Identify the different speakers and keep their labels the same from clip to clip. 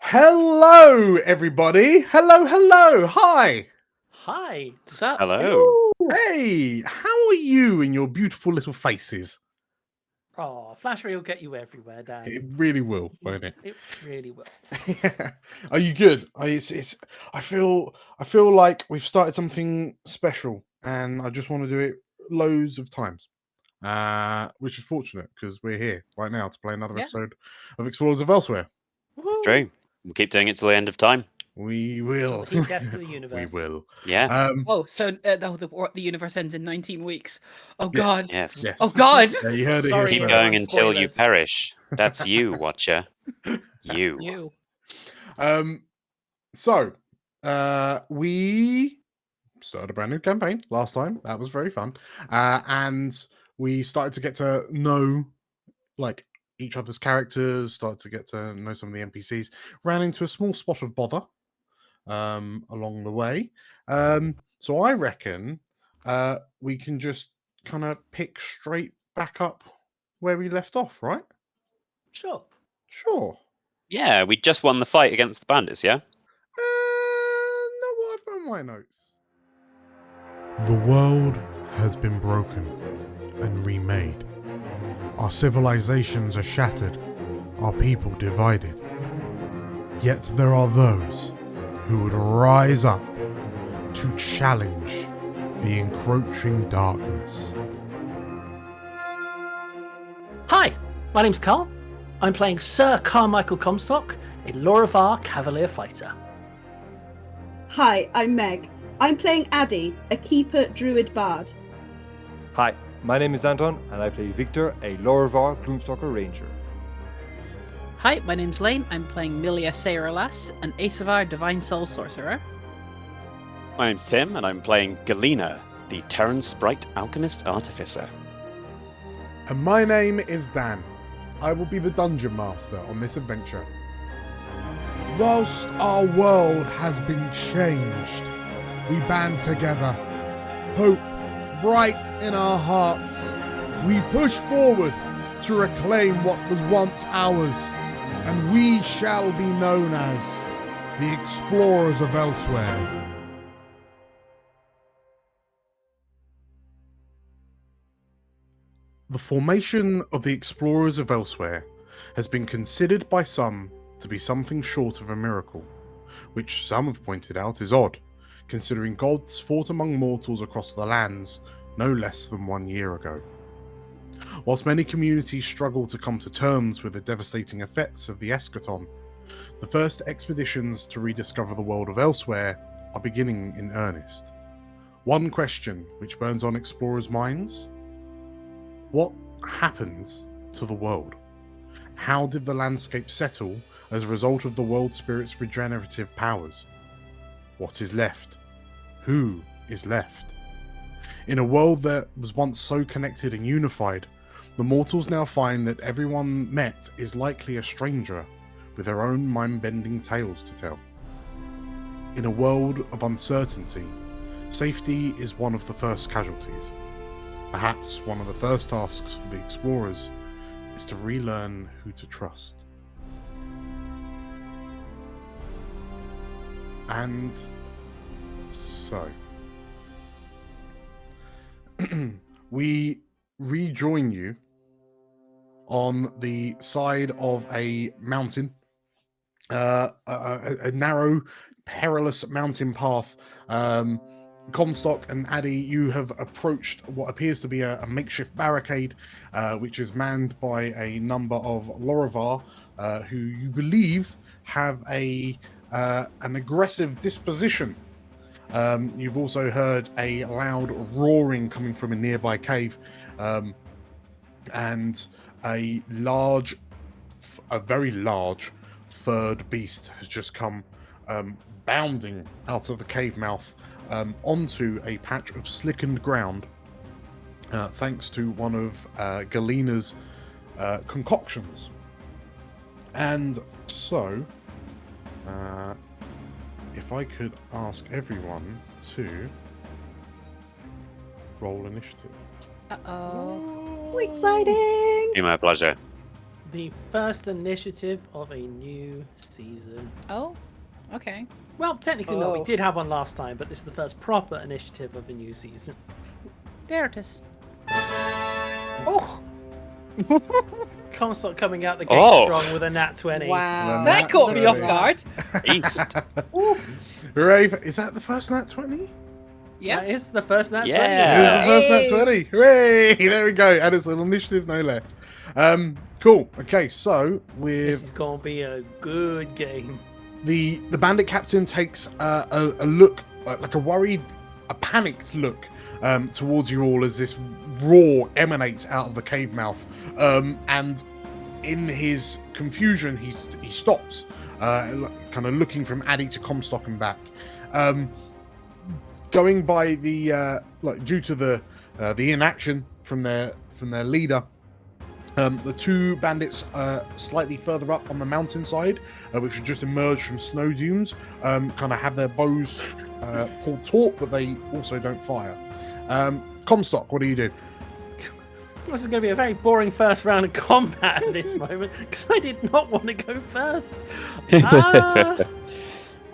Speaker 1: Hello, everybody. Hello. Hi.
Speaker 2: Hi, sup?
Speaker 3: Hello.
Speaker 1: Hey, how are you and your beautiful little faces?
Speaker 2: Oh, Flattery will get you everywhere, Dan.
Speaker 1: It really will, won't it?
Speaker 2: It really will.
Speaker 1: Are you good? I feel like we've started something special, and I just want to do it loads of times. Which is fortunate because we're here right now to play another
Speaker 2: Yeah.
Speaker 1: episode of Explorers of Elsewhere.
Speaker 2: Woo!
Speaker 3: True. We'll keep doing it till the end of time.
Speaker 1: We
Speaker 2: Till
Speaker 1: will.
Speaker 2: the heat death of the
Speaker 1: We
Speaker 2: universe.
Speaker 1: will.
Speaker 3: Yeah.
Speaker 4: So the universe ends in 19 weeks. Oh
Speaker 1: Yes.
Speaker 4: God.
Speaker 3: Yes.
Speaker 1: Yes.
Speaker 4: Oh God.
Speaker 1: Yeah, you heard it
Speaker 2: Sorry,
Speaker 1: here
Speaker 3: Keep
Speaker 2: you
Speaker 1: first.
Speaker 3: going until you
Speaker 2: spoilers.
Speaker 3: perish. That's you, Watcher. You.
Speaker 4: You.
Speaker 1: So we started a brand new campaign last time. That was very fun. And we started to get to know like each other's characters, started to get to know some of the NPCs, ran into a small spot of bother along the way. So I reckon we can just kind of pick straight back up where we left off, right?
Speaker 2: Sure.
Speaker 1: Sure.
Speaker 3: Yeah, we just won the fight against the bandits, yeah?
Speaker 1: No, what I've got in my notes. The world has been broken and remade. Our civilizations are shattered, our people divided. Yet there are those who would rise up to challenge the encroaching darkness.
Speaker 2: Hi, my name's Carl. I'm playing Sir Carmichael Comstock, a Lorivar Cavalier fighter.
Speaker 5: Hi, I'm Meg. I'm playing Addy, a keeper druid bard.
Speaker 6: Hi, my name is Anton, and I play Victor, a Lorivar Gloomstalker Ranger.
Speaker 4: Hi, my name's Lane. I'm playing Milia Sayralast, an Asavar Divine Soul Sorcerer.
Speaker 3: My name's Tim, and I'm playing Galena, the Terran Sprite Alchemist Artificer.
Speaker 1: And my name is Dan. I will be the dungeon master on this adventure. Whilst our world has been changed, we band together. Hope bright in our hearts. We push forward to reclaim what was once ours, and we shall be known as the Explorers of Elsewhere. The formation of the Explorers of Elsewhere has been considered by some to be something short of a miracle, which some have pointed out is odd, considering gods fought among mortals across the lands no less than 1 year ago. Whilst many communities struggle to come to terms with the devastating effects of the eschaton, the first expeditions to rediscover the world of Elsewhere are beginning in earnest. One question which burns on explorers' minds: what happened to the world? How did the landscape settle as a result of the world spirit's regenerative powers? What is left? Who is left? In a world that was once so connected and unified, the mortals now find that everyone met is likely a stranger with their own mind-bending tales to tell. In a world of uncertainty, safety is one of the first casualties. Perhaps one of the first tasks for the explorers is to relearn who to trust. And so, we rejoin you on the side of a mountain, a narrow, perilous mountain path. Comstock and Addy, you have approached what appears to be a makeshift barricade, which is manned by a number of Lorivar, who you believe have an aggressive disposition. You've also heard a loud roaring coming from a nearby cave, and a very large furred beast has just come bounding out of the cave mouth onto a patch of slickened ground, thanks to one of Galena's concoctions. And so, if I could ask everyone to roll initiative.
Speaker 4: Uh-oh.
Speaker 5: Oh, exciting!
Speaker 3: Be my pleasure.
Speaker 2: the first initiative of a new season.
Speaker 4: Oh, okay.
Speaker 2: Well, technically not. We
Speaker 5: Oh.
Speaker 2: did have one last time, but this is the first proper initiative of a new season.
Speaker 4: There it is.
Speaker 2: Oh! Comstock coming out the gate
Speaker 3: Oh.
Speaker 2: strong with a nat 20.
Speaker 5: Wow.
Speaker 1: Well,
Speaker 4: That caught me off
Speaker 1: Naturally.
Speaker 4: guard.
Speaker 3: East.
Speaker 1: Hooray! Is that the first nat 20?
Speaker 4: Yeah.
Speaker 2: That is the first nat 20.
Speaker 3: Yeah.
Speaker 1: It is the first nat
Speaker 4: Hey.
Speaker 1: 20. Hooray! There we go. And it's an initiative, no less. Cool. Okay, so
Speaker 2: This
Speaker 1: with
Speaker 2: is going to be a good game.
Speaker 1: the bandit captain takes a look, like a worried, a panicked look towards you all as this roar emanates out of the cave mouth, and in his confusion he stops, kind of looking from Addy to Comstock and back, going by the due to the inaction from their leader. The two bandits slightly further up on the mountainside, which have just emerged from snow dunes, kind of have their bows pulled taut, but they also don't fire. Comstock, what do you do?
Speaker 2: This is going to be a very boring first round of combat at this moment, because I did not want to go first.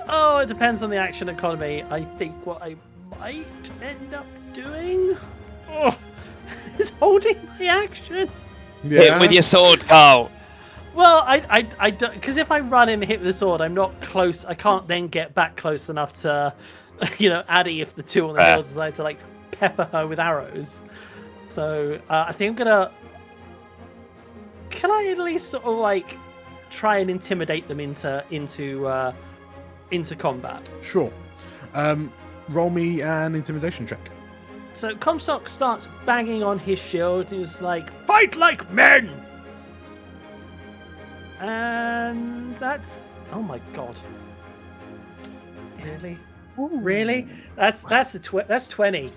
Speaker 2: Oh, it depends on the action economy. I think what I might end up doing is holding my action.
Speaker 3: Hit with your sword, Carl.
Speaker 2: Well, I don't, because if I run in and hit with the sword, I'm not close. I can't then get back close enough to, Addy if the two on the hill decide to pepper her with arrows. So I think I'm gonna. Can I at least sort of try and intimidate them into combat?
Speaker 1: Sure. Roll me an intimidation check.
Speaker 2: So Comstock starts banging on his shield. He was like, "Fight like men!" And that's, oh my god, really, really? That's 20.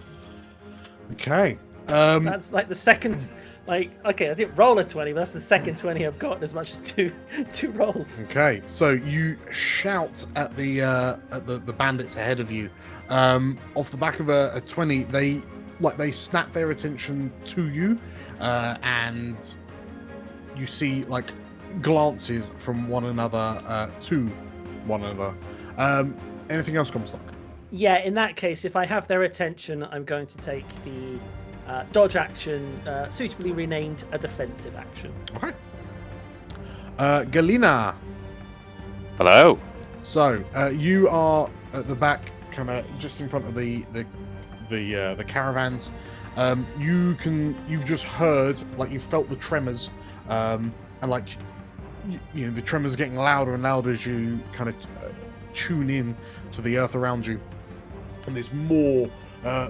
Speaker 1: Okay.
Speaker 2: That's the second. Okay, I didn't roll a 20, but that's the second 20 I've gotten, as much as two rolls.
Speaker 1: Okay, so you shout at the bandits ahead of you. Off the back of a 20, they snap their attention to you, and you see glances from one another to one another. Anything else, Comstock?
Speaker 2: Yeah, in that case, if I have their attention, I'm going to take the dodge action, suitably renamed a defensive action.
Speaker 1: Okay. Galina.
Speaker 3: Hello.
Speaker 1: So you are at the back, kind of just in front of the caravans. You've just heard, you felt the tremors, and the tremors are getting louder and louder as you kind of tune in to the earth around you. And there's more.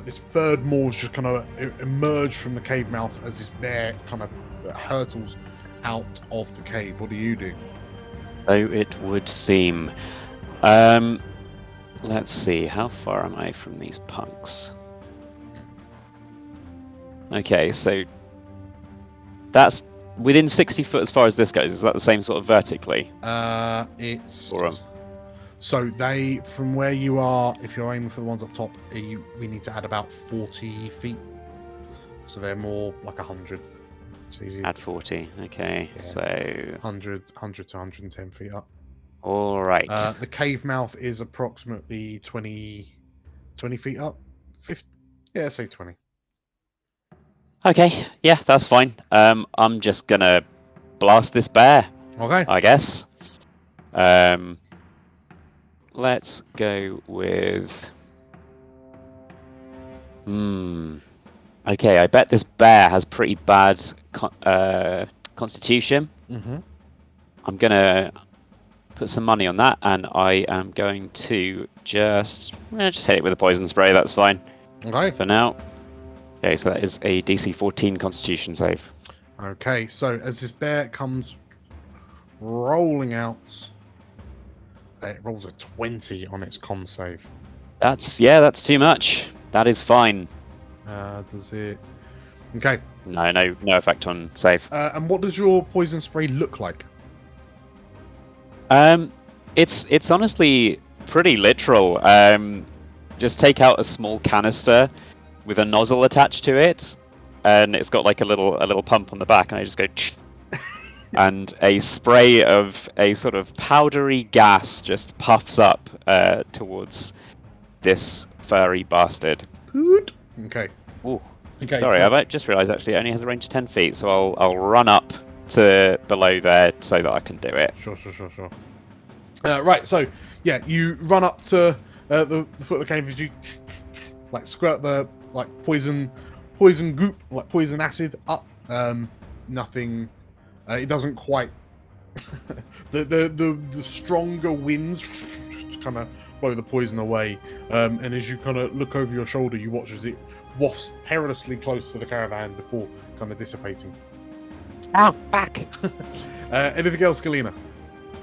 Speaker 1: This third Moor's just kind of emerged from the cave mouth as this bear kind of hurtles out of the cave. What do you do?
Speaker 3: So it would seem. Let's see, how far am I from these punks? Okay, so that's within 60 foot as far as this goes. Is that the same sort of vertically?
Speaker 1: It's
Speaker 3: Or,
Speaker 1: so they, from where you are, if you're aiming for the ones up top, we need to add about 40 feet. So they're more like 100. It's easy.
Speaker 3: Add 40. Okay,
Speaker 1: Yeah.
Speaker 3: so
Speaker 1: 100 to 110 feet up.
Speaker 3: all right.
Speaker 1: The cave mouth is approximately 20 feet up. 50, yeah, say 20.
Speaker 3: Okay, yeah, that's fine. I'm just gonna blast this bear,
Speaker 1: Okay.
Speaker 3: I guess. Let's go with. Okay, I bet this bear has pretty bad constitution.
Speaker 1: Mm-hmm.
Speaker 3: I'm gonna put some money on that, and I am going to just hit it with a poison spray. That's fine
Speaker 1: Okay.
Speaker 3: for now. Okay, so that is a DC 14 Constitution save.
Speaker 1: Okay, so as this bear comes rolling out, it rolls a 20 on its con save.
Speaker 3: That's too much. That is fine.
Speaker 1: Does it? Okay.
Speaker 3: No effect on save.
Speaker 1: And what does your poison spray look like?
Speaker 3: It's honestly pretty literal. Just take out a small canister with a nozzle attached to it, and it's got a little pump on the back, and I just go. and a spray of a sort of powdery gas just puffs up towards this furry bastard.
Speaker 1: Poot. Okay.
Speaker 3: Ooh.
Speaker 1: Okay.
Speaker 3: Sorry,
Speaker 1: so-
Speaker 3: I've just realised actually it only has a range of 10 feet, so I'll run up to below there so that I can do it.
Speaker 1: Sure. Right, so yeah, you run up to the foot of the cave as you like squirt the like poison goop, like poison acid up. Nothing. It doesn't quite. the stronger winds kind of blow the poison away, and as you kind of look over your shoulder, you watch as it wafts perilously close to the caravan before kind of dissipating.
Speaker 3: Ow, back!
Speaker 1: Anything else, Galena?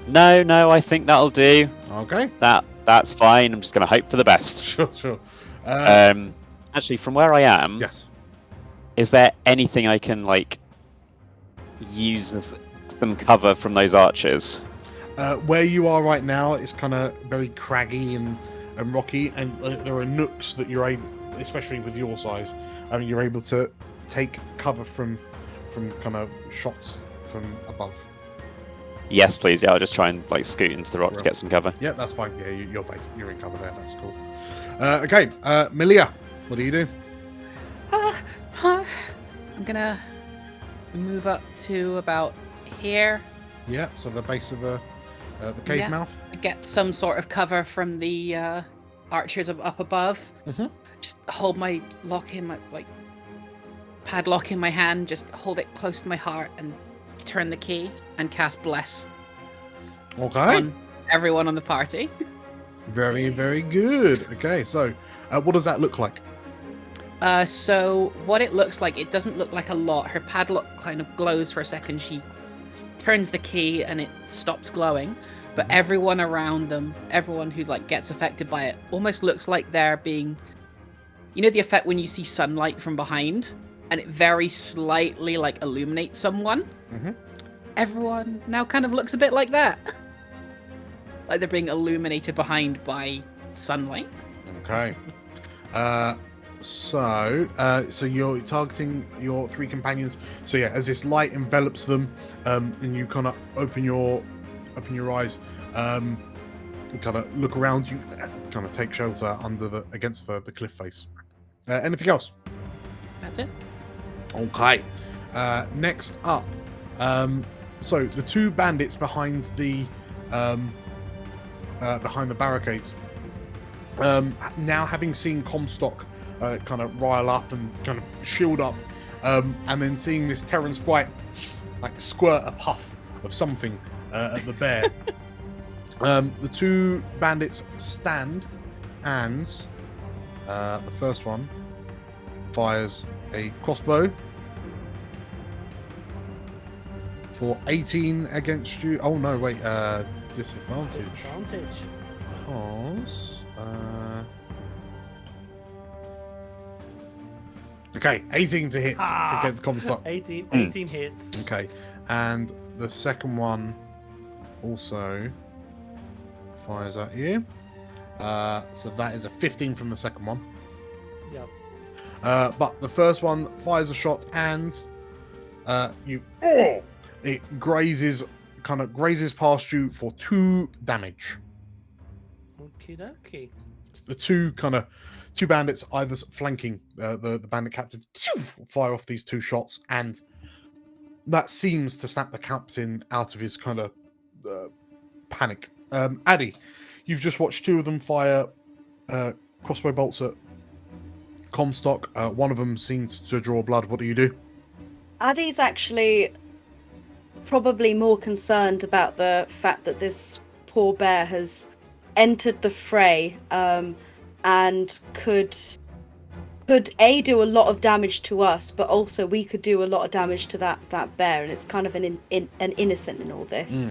Speaker 3: No, I think that'll do.
Speaker 1: Okay.
Speaker 3: That's fine. I'm just going to hope for the best.
Speaker 1: Sure.
Speaker 3: Actually, from where I am,
Speaker 1: Yes.
Speaker 3: is there anything I can like use as some cover from those archers?
Speaker 1: Where you are right now is kind of very craggy and rocky, and there are nooks that you're able, especially with your size, you're able to take cover from kind of shots from above.
Speaker 3: Yes, please. Yeah, I'll just try and like scoot into the rock to
Speaker 1: Right.
Speaker 3: get some cover.
Speaker 1: Yeah, that's fine. Yeah, you're in cover there. That's cool. Okay, Milia, what do you do?
Speaker 4: I'm gonna move up to about here.
Speaker 1: Yeah, so the base of the cave
Speaker 4: Yeah.
Speaker 1: mouth.
Speaker 4: Get some sort of cover from the archers up above.
Speaker 1: Mhm.
Speaker 4: Just hold my padlock in my hand. Just hold it close to my heart and turn the key and cast bless
Speaker 1: Okay,
Speaker 4: on everyone on the party.
Speaker 1: very good. Okay, so what does that look like?
Speaker 4: So what it looks like, it doesn't look like a lot. Her padlock kind of glows for a second. She turns the key and it stops glowing. But everyone around them, everyone who like gets affected by it, almost looks like they're being, you know, the effect when you see sunlight from behind and it very slightly like illuminates someone.
Speaker 1: Mhm.
Speaker 4: Everyone now kind of looks a bit like that, like they're being illuminated behind by sunlight.
Speaker 1: Okay. So you're targeting your three companions. So yeah, as this light envelops them, and you kind of open your eyes, and kind of look around you, kind of take shelter against the cliff face. Anything else?
Speaker 4: That's it.
Speaker 1: Okay. Next up, so the two bandits behind the barricades. Now having seen Comstock kind of rile up and kind of shield up, and then seeing this Terran sprite like squirt a puff of something at the bear. The two bandits stand, and the first one fires a crossbow for 18 against you. Oh no, wait, disadvantage. Because okay, 18 to hit against Comstock.
Speaker 2: 18 hits.
Speaker 1: Okay, and the second one also fires at you. So that is a 15 from the second one.
Speaker 2: Yep.
Speaker 1: But the first one fires a shot, and it grazes past you for 2 damage.
Speaker 2: Okie dokie.
Speaker 1: The two bandits either flanking the bandit captain fire off these 2 shots, and that seems to snap the captain out of his kind of panic. Addy, you've just watched 2 of them fire crossbow bolts at Comstock. One of them seemed to draw blood. What do you do?
Speaker 5: Addy's actually probably more concerned about the fact that this poor bear has entered the fray, and could A, do a lot of damage to us, but also we could do a lot of damage to that bear, and it's kind of an innocent in all this.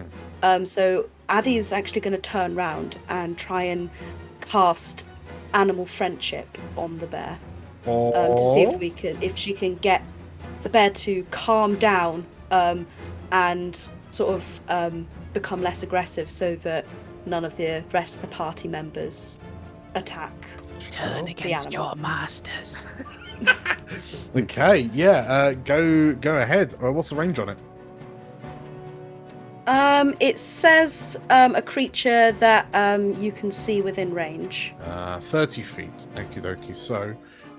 Speaker 5: So Addy is actually going to turn round and try and cast animal friendship on the bear, to see if she can get the bear to calm down, and sort of become less aggressive, so that none of the rest of the party members attack.
Speaker 4: Turn
Speaker 5: the
Speaker 4: against
Speaker 5: animal.
Speaker 4: your masters.
Speaker 1: Okay, yeah, go ahead. What's the range on it?
Speaker 5: It says a creature that you can see within range.
Speaker 1: 30 feet. Okie dokie. So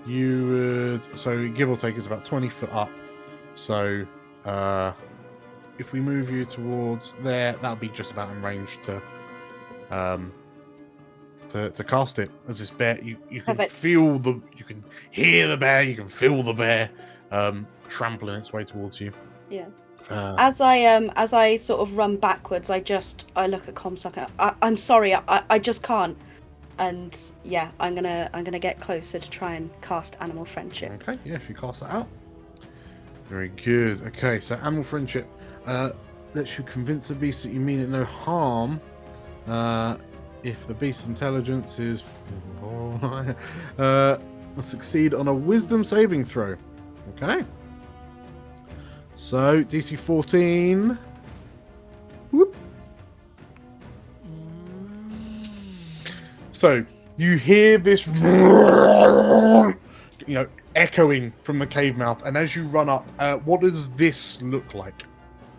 Speaker 1: you would. So give or take is about 20 foot up. So if we move you towards there, that'll be just about in range to cast it. As this bear, you can
Speaker 5: Perfect.
Speaker 1: feel you can hear the bear, you can feel the bear trampling its way towards you.
Speaker 5: Yeah.
Speaker 1: Uh,
Speaker 5: As I sort of run backwards, I look at Comstock. I'm sorry, I just can't. And yeah, I'm gonna get closer to try and cast Animal Friendship.
Speaker 1: Okay, yeah, if you cast that out. Very good. Okay, so Animal Friendship lets you convince the beast that you mean it no harm. If the beast's intelligence is succeed on a Wisdom saving throw. Okay. So DC 14. Whoop. So you hear this, echoing from the cave mouth, and as you run up, what does this look like?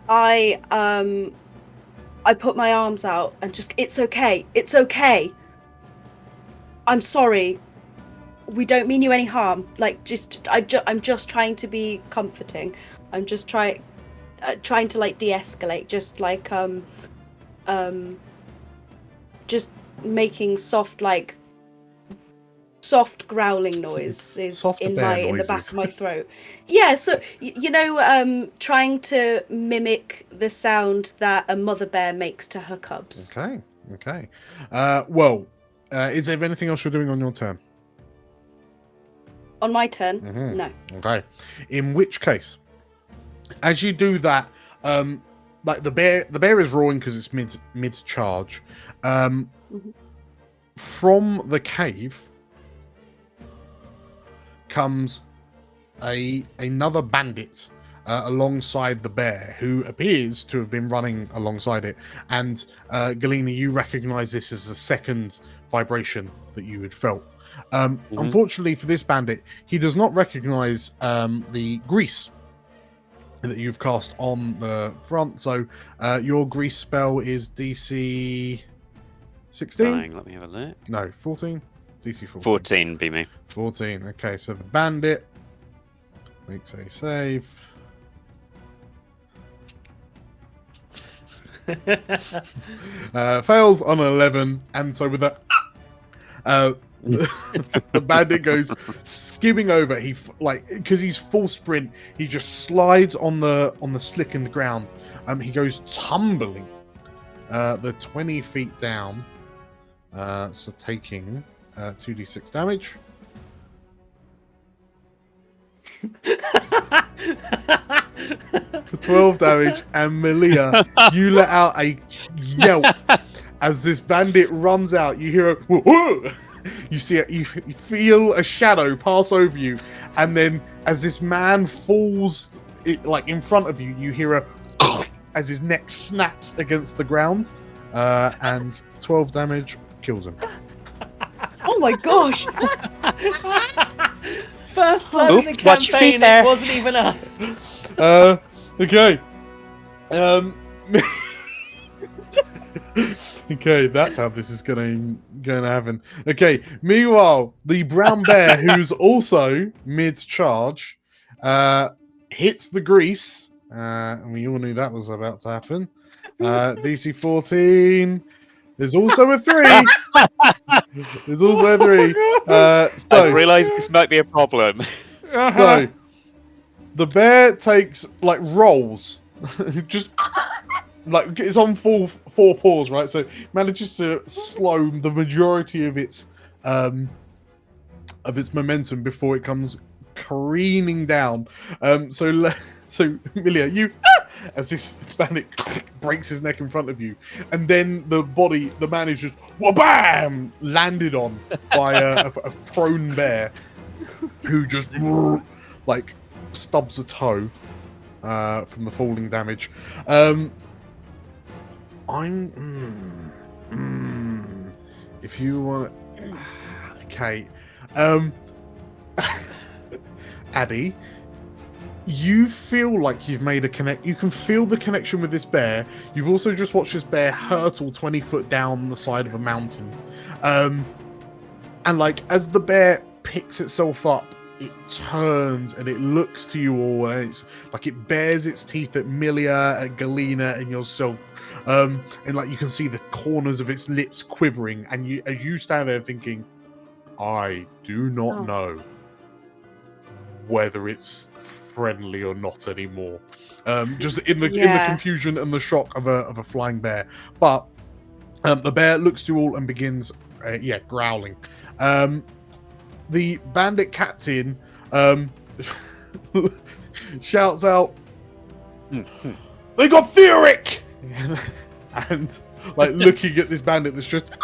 Speaker 5: I put my arms out and just, it's okay. I'm sorry. We don't mean you any harm. Like, I'm just trying to be comforting. I'm just trying to like de-escalate. Just like just making soft growling noise is
Speaker 1: Soft
Speaker 5: in
Speaker 1: bear
Speaker 5: the back
Speaker 1: noises.
Speaker 5: of my throat. Yeah, so trying to mimic the sound that a mother bear makes to her cubs.
Speaker 1: Okay. Well, is there anything else you're doing on your turn?
Speaker 5: On my turn,
Speaker 1: Mhm.
Speaker 5: no.
Speaker 1: Okay. In which case, as you do that, like the bear is roaring because it's mid charge. From the cave comes another bandit alongside the bear, who appears to have been running alongside it. And Galena, you recognize this as the second vibration that you had felt. Unfortunately for this bandit, he does not recognize the grease that you've cast on the front. So your grease spell is DC 16?
Speaker 3: Let me have a look.
Speaker 1: No, 14? DC 14.
Speaker 3: 14 be me.
Speaker 1: 14. Okay, so the bandit makes a save. Fails on an 11, and so with that, the bandit goes skimming over. He because he's full sprint, he just slides on the slickened ground. He goes tumbling the 20 feet down, so taking 2d6 damage. For 12 damage, and Malia, you let out a yelp as this bandit runs out. You hear a whoa! You see it, you feel a shadow pass over you, and then as this man falls in front of you, you hear a as his neck snaps against the ground, and 12 damage kills him.
Speaker 5: Oh my gosh!
Speaker 2: First blood in the
Speaker 3: Oops, watch your feet
Speaker 2: campaign,
Speaker 3: there.
Speaker 2: it wasn't even us.
Speaker 1: Okay. Okay, that's how this is gonna happen. Okay. Meanwhile, the brown bear, who's also mid-charge, hits the grease, and we all knew that was about to happen. DC 14. There's also a 3. There's also a 3.
Speaker 3: I
Speaker 1: So
Speaker 3: realised this might be a problem.
Speaker 1: So the bear takes rolls, just it's on four paws, right? So manages to slow the majority of its momentum before it comes careening down. So Milia, you as this bandit breaks his neck in front of you, and then the man is just wha-bam landed on by a prone bear who just stubs a toe from the falling damage. If you want, okay, Addy, You feel like you've made a connect. You can feel the connection with this bear. You've also just watched this bear hurtle 20 foot down the side of a mountain. And like as the bear picks itself up, it turns and it looks to you all, and it's like it bares its teeth at Milia, at Galena, and yourself. And like you can see the corners of its lips quivering, and you as you stand there thinking, I do not know whether it's friendly or not anymore. Just in the confusion and the shock of a flying bear. But the bear looks to you all and begins growling. The bandit captain shouts out, they got Theoric! And like looking at this bandit that's just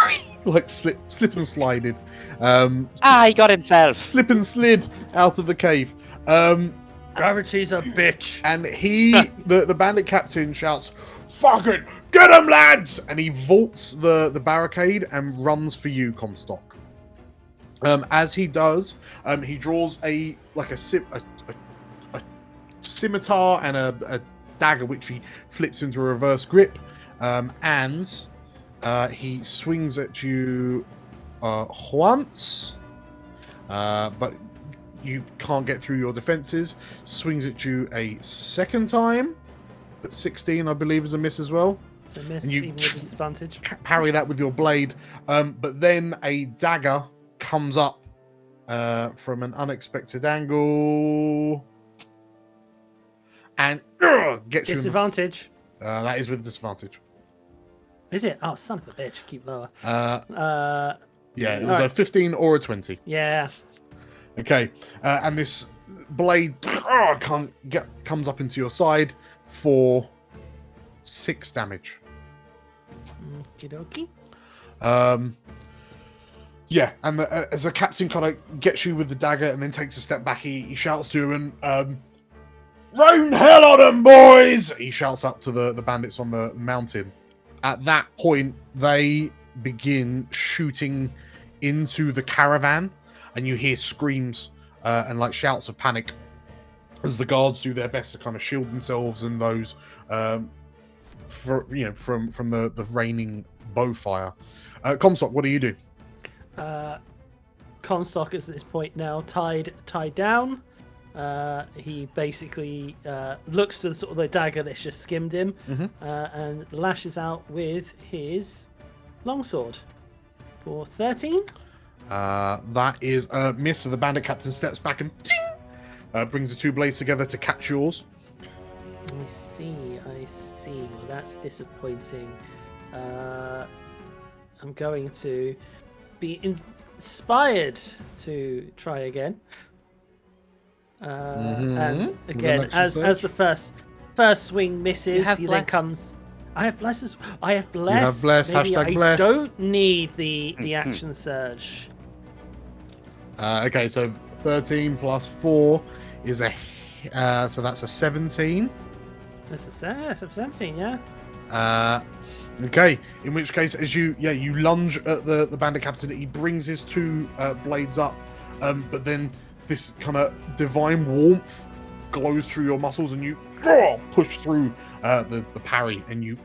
Speaker 1: like slip and slided.
Speaker 3: He got himself.
Speaker 1: Slip and slid out of the cave.
Speaker 2: Gravity's a bitch.
Speaker 1: And the bandit captain shouts, fucking get him, lads! And he vaults the barricade and runs for you, Comstock. As he does, he draws a scimitar and a dagger, which he flips into a reverse grip, and he swings at you once, but you can't get through your defenses. Swings at you a second time, but 16, I believe, is a miss as well.
Speaker 2: It's a miss,
Speaker 1: and you
Speaker 2: even with disadvantage.
Speaker 1: Parry that with your blade, but then a dagger comes up from an unexpected angle and gets you.
Speaker 2: Disadvantage.
Speaker 1: That is with disadvantage.
Speaker 2: Is it? Oh, son of a bitch. Keep lower.
Speaker 1: Yeah, it was a 15 or a 20.
Speaker 2: Yeah.
Speaker 1: Okay, and this blade comes up into your side for 6 damage.
Speaker 2: Okie dokie.
Speaker 1: Yeah, and as the captain kind of gets you with the dagger and then takes a step back, he shouts to him and rain hell on them, boys! He shouts up to the bandits on the mountain. At that point, they begin shooting into the caravan, and you hear screams and like shouts of panic as the guards do their best to kind of shield themselves and those from the raining bow fire. Comstock, what do you do?
Speaker 2: Comstock is at this point now tied down. He basically looks to the dagger that's just skimmed him, and lashes out with his longsword for 13.
Speaker 1: That is a miss. So the bandit captain steps back and brings the 2 blades together to catch yours.
Speaker 2: I see. Well, that's disappointing. I'm going to be inspired to try again. And again, as the first swing misses, he then comes. I have bless. I have bless.
Speaker 1: You have bless.
Speaker 2: Maybe
Speaker 1: Hashtag
Speaker 2: I
Speaker 1: blessed.
Speaker 2: don't need the action surge.
Speaker 1: Okay, so 13 plus 4 is so that's a 17.
Speaker 2: That's a 17, yeah.
Speaker 1: Okay, in which case, as you lunge at the bandit captain, he brings his 2 blades up, but then this kind of divine warmth glows through your muscles, and you push through the parry, and you.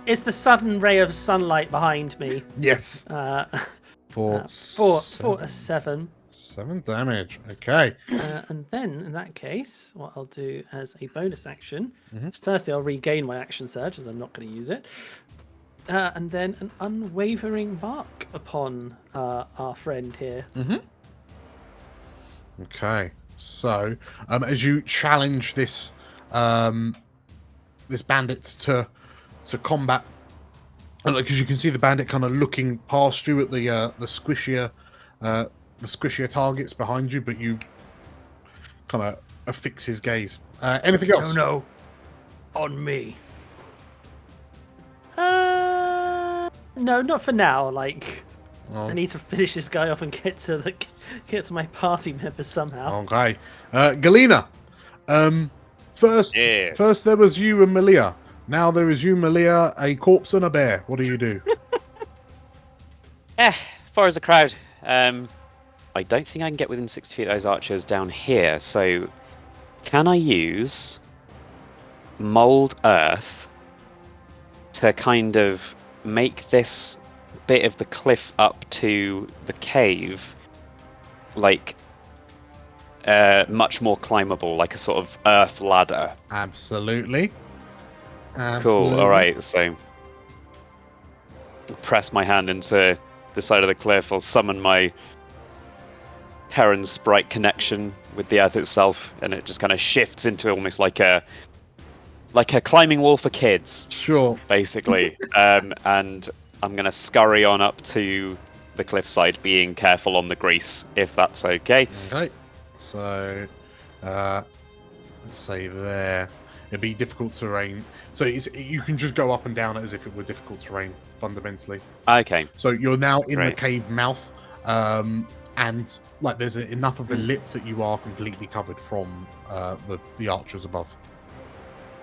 Speaker 2: It's the sudden ray of sunlight behind me.
Speaker 1: Yes. For
Speaker 2: 7.
Speaker 1: 7 damage. Okay.
Speaker 2: And then, in that case, what I'll do as a bonus action is firstly I'll regain my action surge, as I'm not going to use it. And then an unwavering mark upon our friend here.
Speaker 1: Okay. So, as you challenge this this bandit to combat, because you can see the bandit kind of looking past you at the squishier targets behind you, but you kind of affix his gaze. Anything else?
Speaker 2: No. On me. No, not for now. Like, I need to finish this guy off and get to my party members somehow.
Speaker 1: Okay, Galena. First there was you and Malia. Now there is you, Malia, a corpse and a bear. What do you do?
Speaker 3: Far as the crowd. I don't think I can get within 60 feet of those archers down here, so can I use mold earth to kind of make this bit of the cliff up to the cave like much more climbable, like a sort of earth ladder?
Speaker 1: Absolutely.
Speaker 3: Cool. All right. So press my hand into the side of the cliff. I'll summon my Heron sprite connection with the earth itself, and it just kind of shifts into almost like a climbing wall for kids,
Speaker 1: Sure.
Speaker 3: basically. And I'm gonna scurry on up to the cliffside, being careful on the grease, if that's okay.
Speaker 1: Okay. So, let's say there. It'd be difficult terrain. So you can just go up and down it as if it were difficult terrain, fundamentally.
Speaker 3: Okay.
Speaker 1: So you're now in the
Speaker 3: Great.
Speaker 1: cave mouth, and like there's enough of a lip that you are completely covered from the archers above.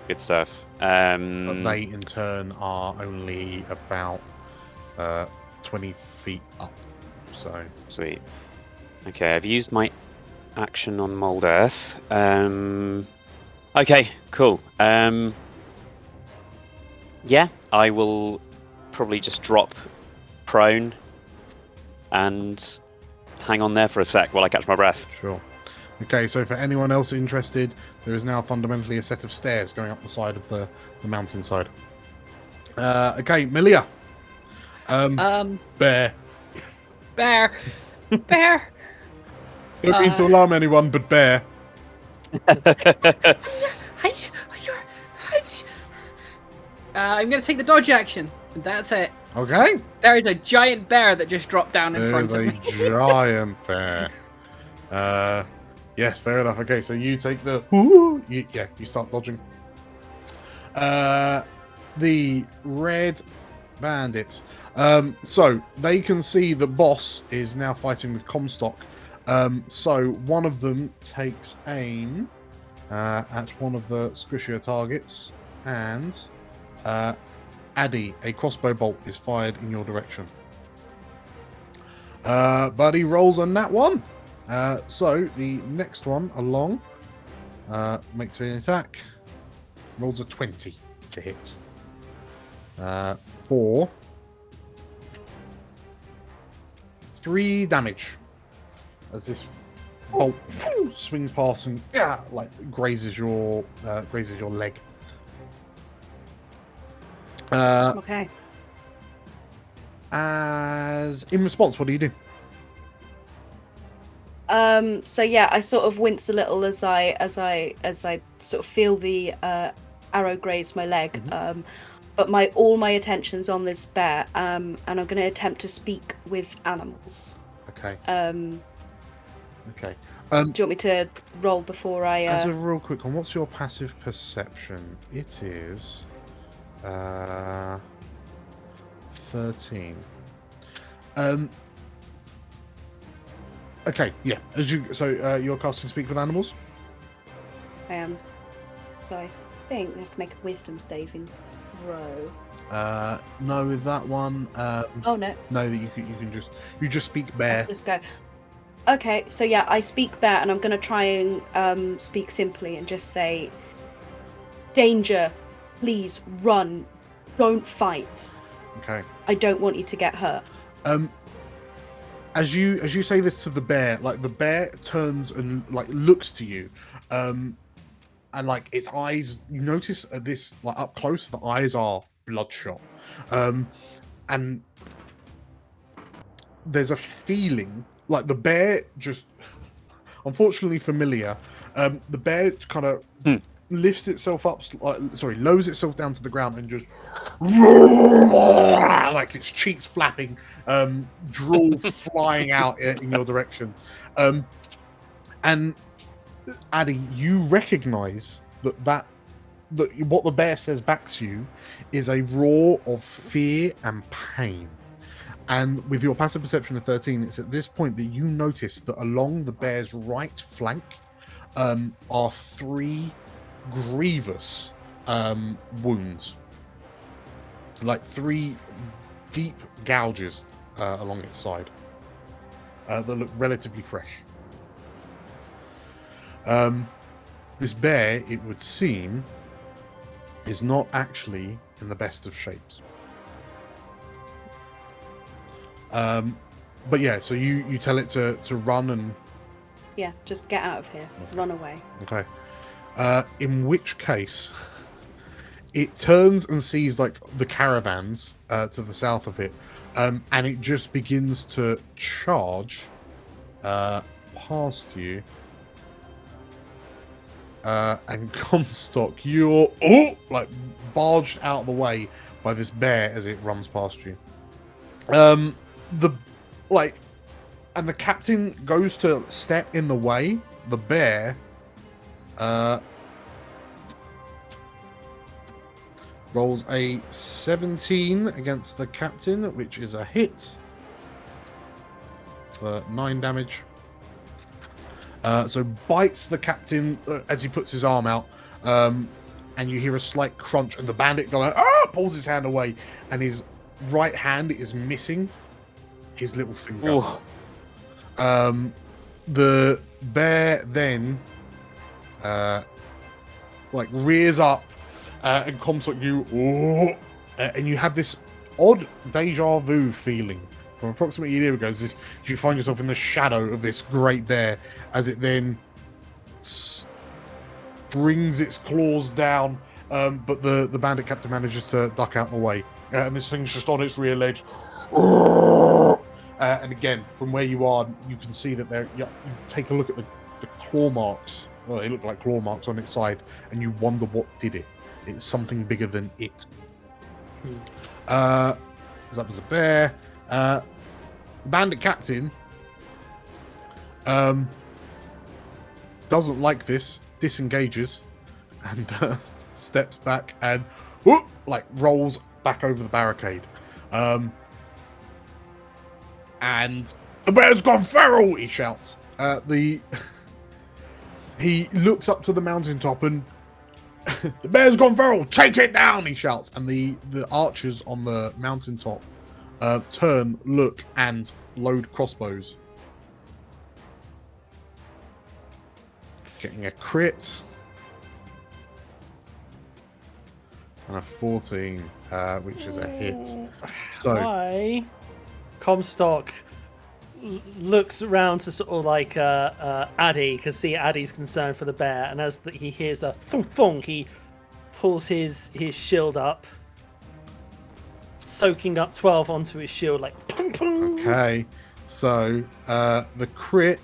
Speaker 3: Good stuff.
Speaker 1: But they in turn are only about 20 feet up. So
Speaker 3: Sweet. Okay, I've used my action on mold earth. Okay, cool. Yeah, I will probably just drop prone and hang on there for a sec while I catch my breath.
Speaker 1: sure. Okay, so for anyone else interested, there is now fundamentally a set of stairs going up the side of the mountainside. Okay, Milia. Bear.
Speaker 4: Bear. Bear.
Speaker 1: Don't mean to alarm anyone, but bear.
Speaker 4: I'm gonna take the dodge action, and that's it.
Speaker 1: Okay.
Speaker 4: There is a giant bear that just dropped down in
Speaker 1: There's
Speaker 4: front of
Speaker 1: a
Speaker 4: me.
Speaker 1: giant bear. Yes, fair enough. Okay, so you take the. You start dodging. The red bandits. So they can see the boss is now fighting with Comstock. So one of them takes aim at one of the squishier targets, and Addy, a crossbow bolt is fired in your direction. But he rolls on that one. So the next one along makes an attack. Rolls a 20 to hit. For 3 damage. As this bolt swings past and like grazes your leg.
Speaker 5: Okay.
Speaker 1: As in response, what do you do?
Speaker 5: So yeah, I sort of wince a little as I sort of feel the arrow graze my leg. But all my attention's on this bear, and I'm going to attempt to speak with animals.
Speaker 1: Okay. Okay.
Speaker 5: Do you want me to roll before I?
Speaker 1: As a real quick one, what's your passive perception? It is 13. Okay, yeah. You're casting Speak with Animals?
Speaker 5: I am. So I think we have to make a wisdom saving throw.
Speaker 1: No, with that one.
Speaker 5: Oh no.
Speaker 1: No, you can just speak bear.
Speaker 5: Just go. Okay, so yeah, I speak bear, and I'm gonna try and speak simply and just say, "Danger, please run, don't fight.
Speaker 1: Okay.
Speaker 5: I don't want you to get hurt."
Speaker 1: As you say this to the bear, like the bear turns and like looks to you, and like its eyes, you notice this like up close, the eyes are bloodshot, and there's a feeling like the bear just, unfortunately familiar, the bear kind of lifts itself up, lowers itself down to the ground and just like its cheeks flapping, drool flying out in your direction, and Addy, you recognize that what the bear says back to you is a roar of fear and pain. And with your passive perception of 13, it's at this point that you notice that along the bear's right flank are 3 grievous wounds. Like 3 deep gouges along its side that look relatively fresh. This bear, it would seem, is not actually in the best of shapes. But yeah, so you tell it to run and...
Speaker 5: Yeah, just get out of here.
Speaker 1: Okay.
Speaker 5: Run away.
Speaker 1: Okay. In which case, it turns and sees like the caravans to the south of it, and it just begins to charge past you. And Comstock, you're like barged out of the way by this bear as it runs past you. And the captain goes to step in the way. The bear rolls a 17 against the captain, which is a hit for 9 damage. So bites the captain as he puts his arm out, and you hear a slight crunch, and the bandit pulls his hand away, and his right hand is missing his little finger.
Speaker 3: Ooh.
Speaker 1: The bear then rears up and comes at you, and you have this odd deja vu feeling from approximately a year ago. You find yourself in the shadow of this great bear as it then brings its claws down, but the bandit captain manages to duck out the way, and this thing's just on its rear legs. And again, from where you are, you can see that you take a look at the claw marks. Well, they look like claw marks on its side, and you wonder what did it. It's something bigger than it. That was a bear. The bandit captain doesn't like this, disengages, and steps back and rolls back over the barricade. And the bear's gone feral, he shouts. He looks up to the mountaintop and the bear's gone feral, take it down, he shouts. And the archers on the mountaintop turn, look, and load crossbows. Getting a crit. And a 14, which is a hit. So
Speaker 2: Comstock looks around to sort of like Addy, can see Addy's concern for the bear, and as he hears the thunk thunk, he pulls his shield up, soaking up 12 onto his shield like pung, pung.
Speaker 1: Okay, so the crit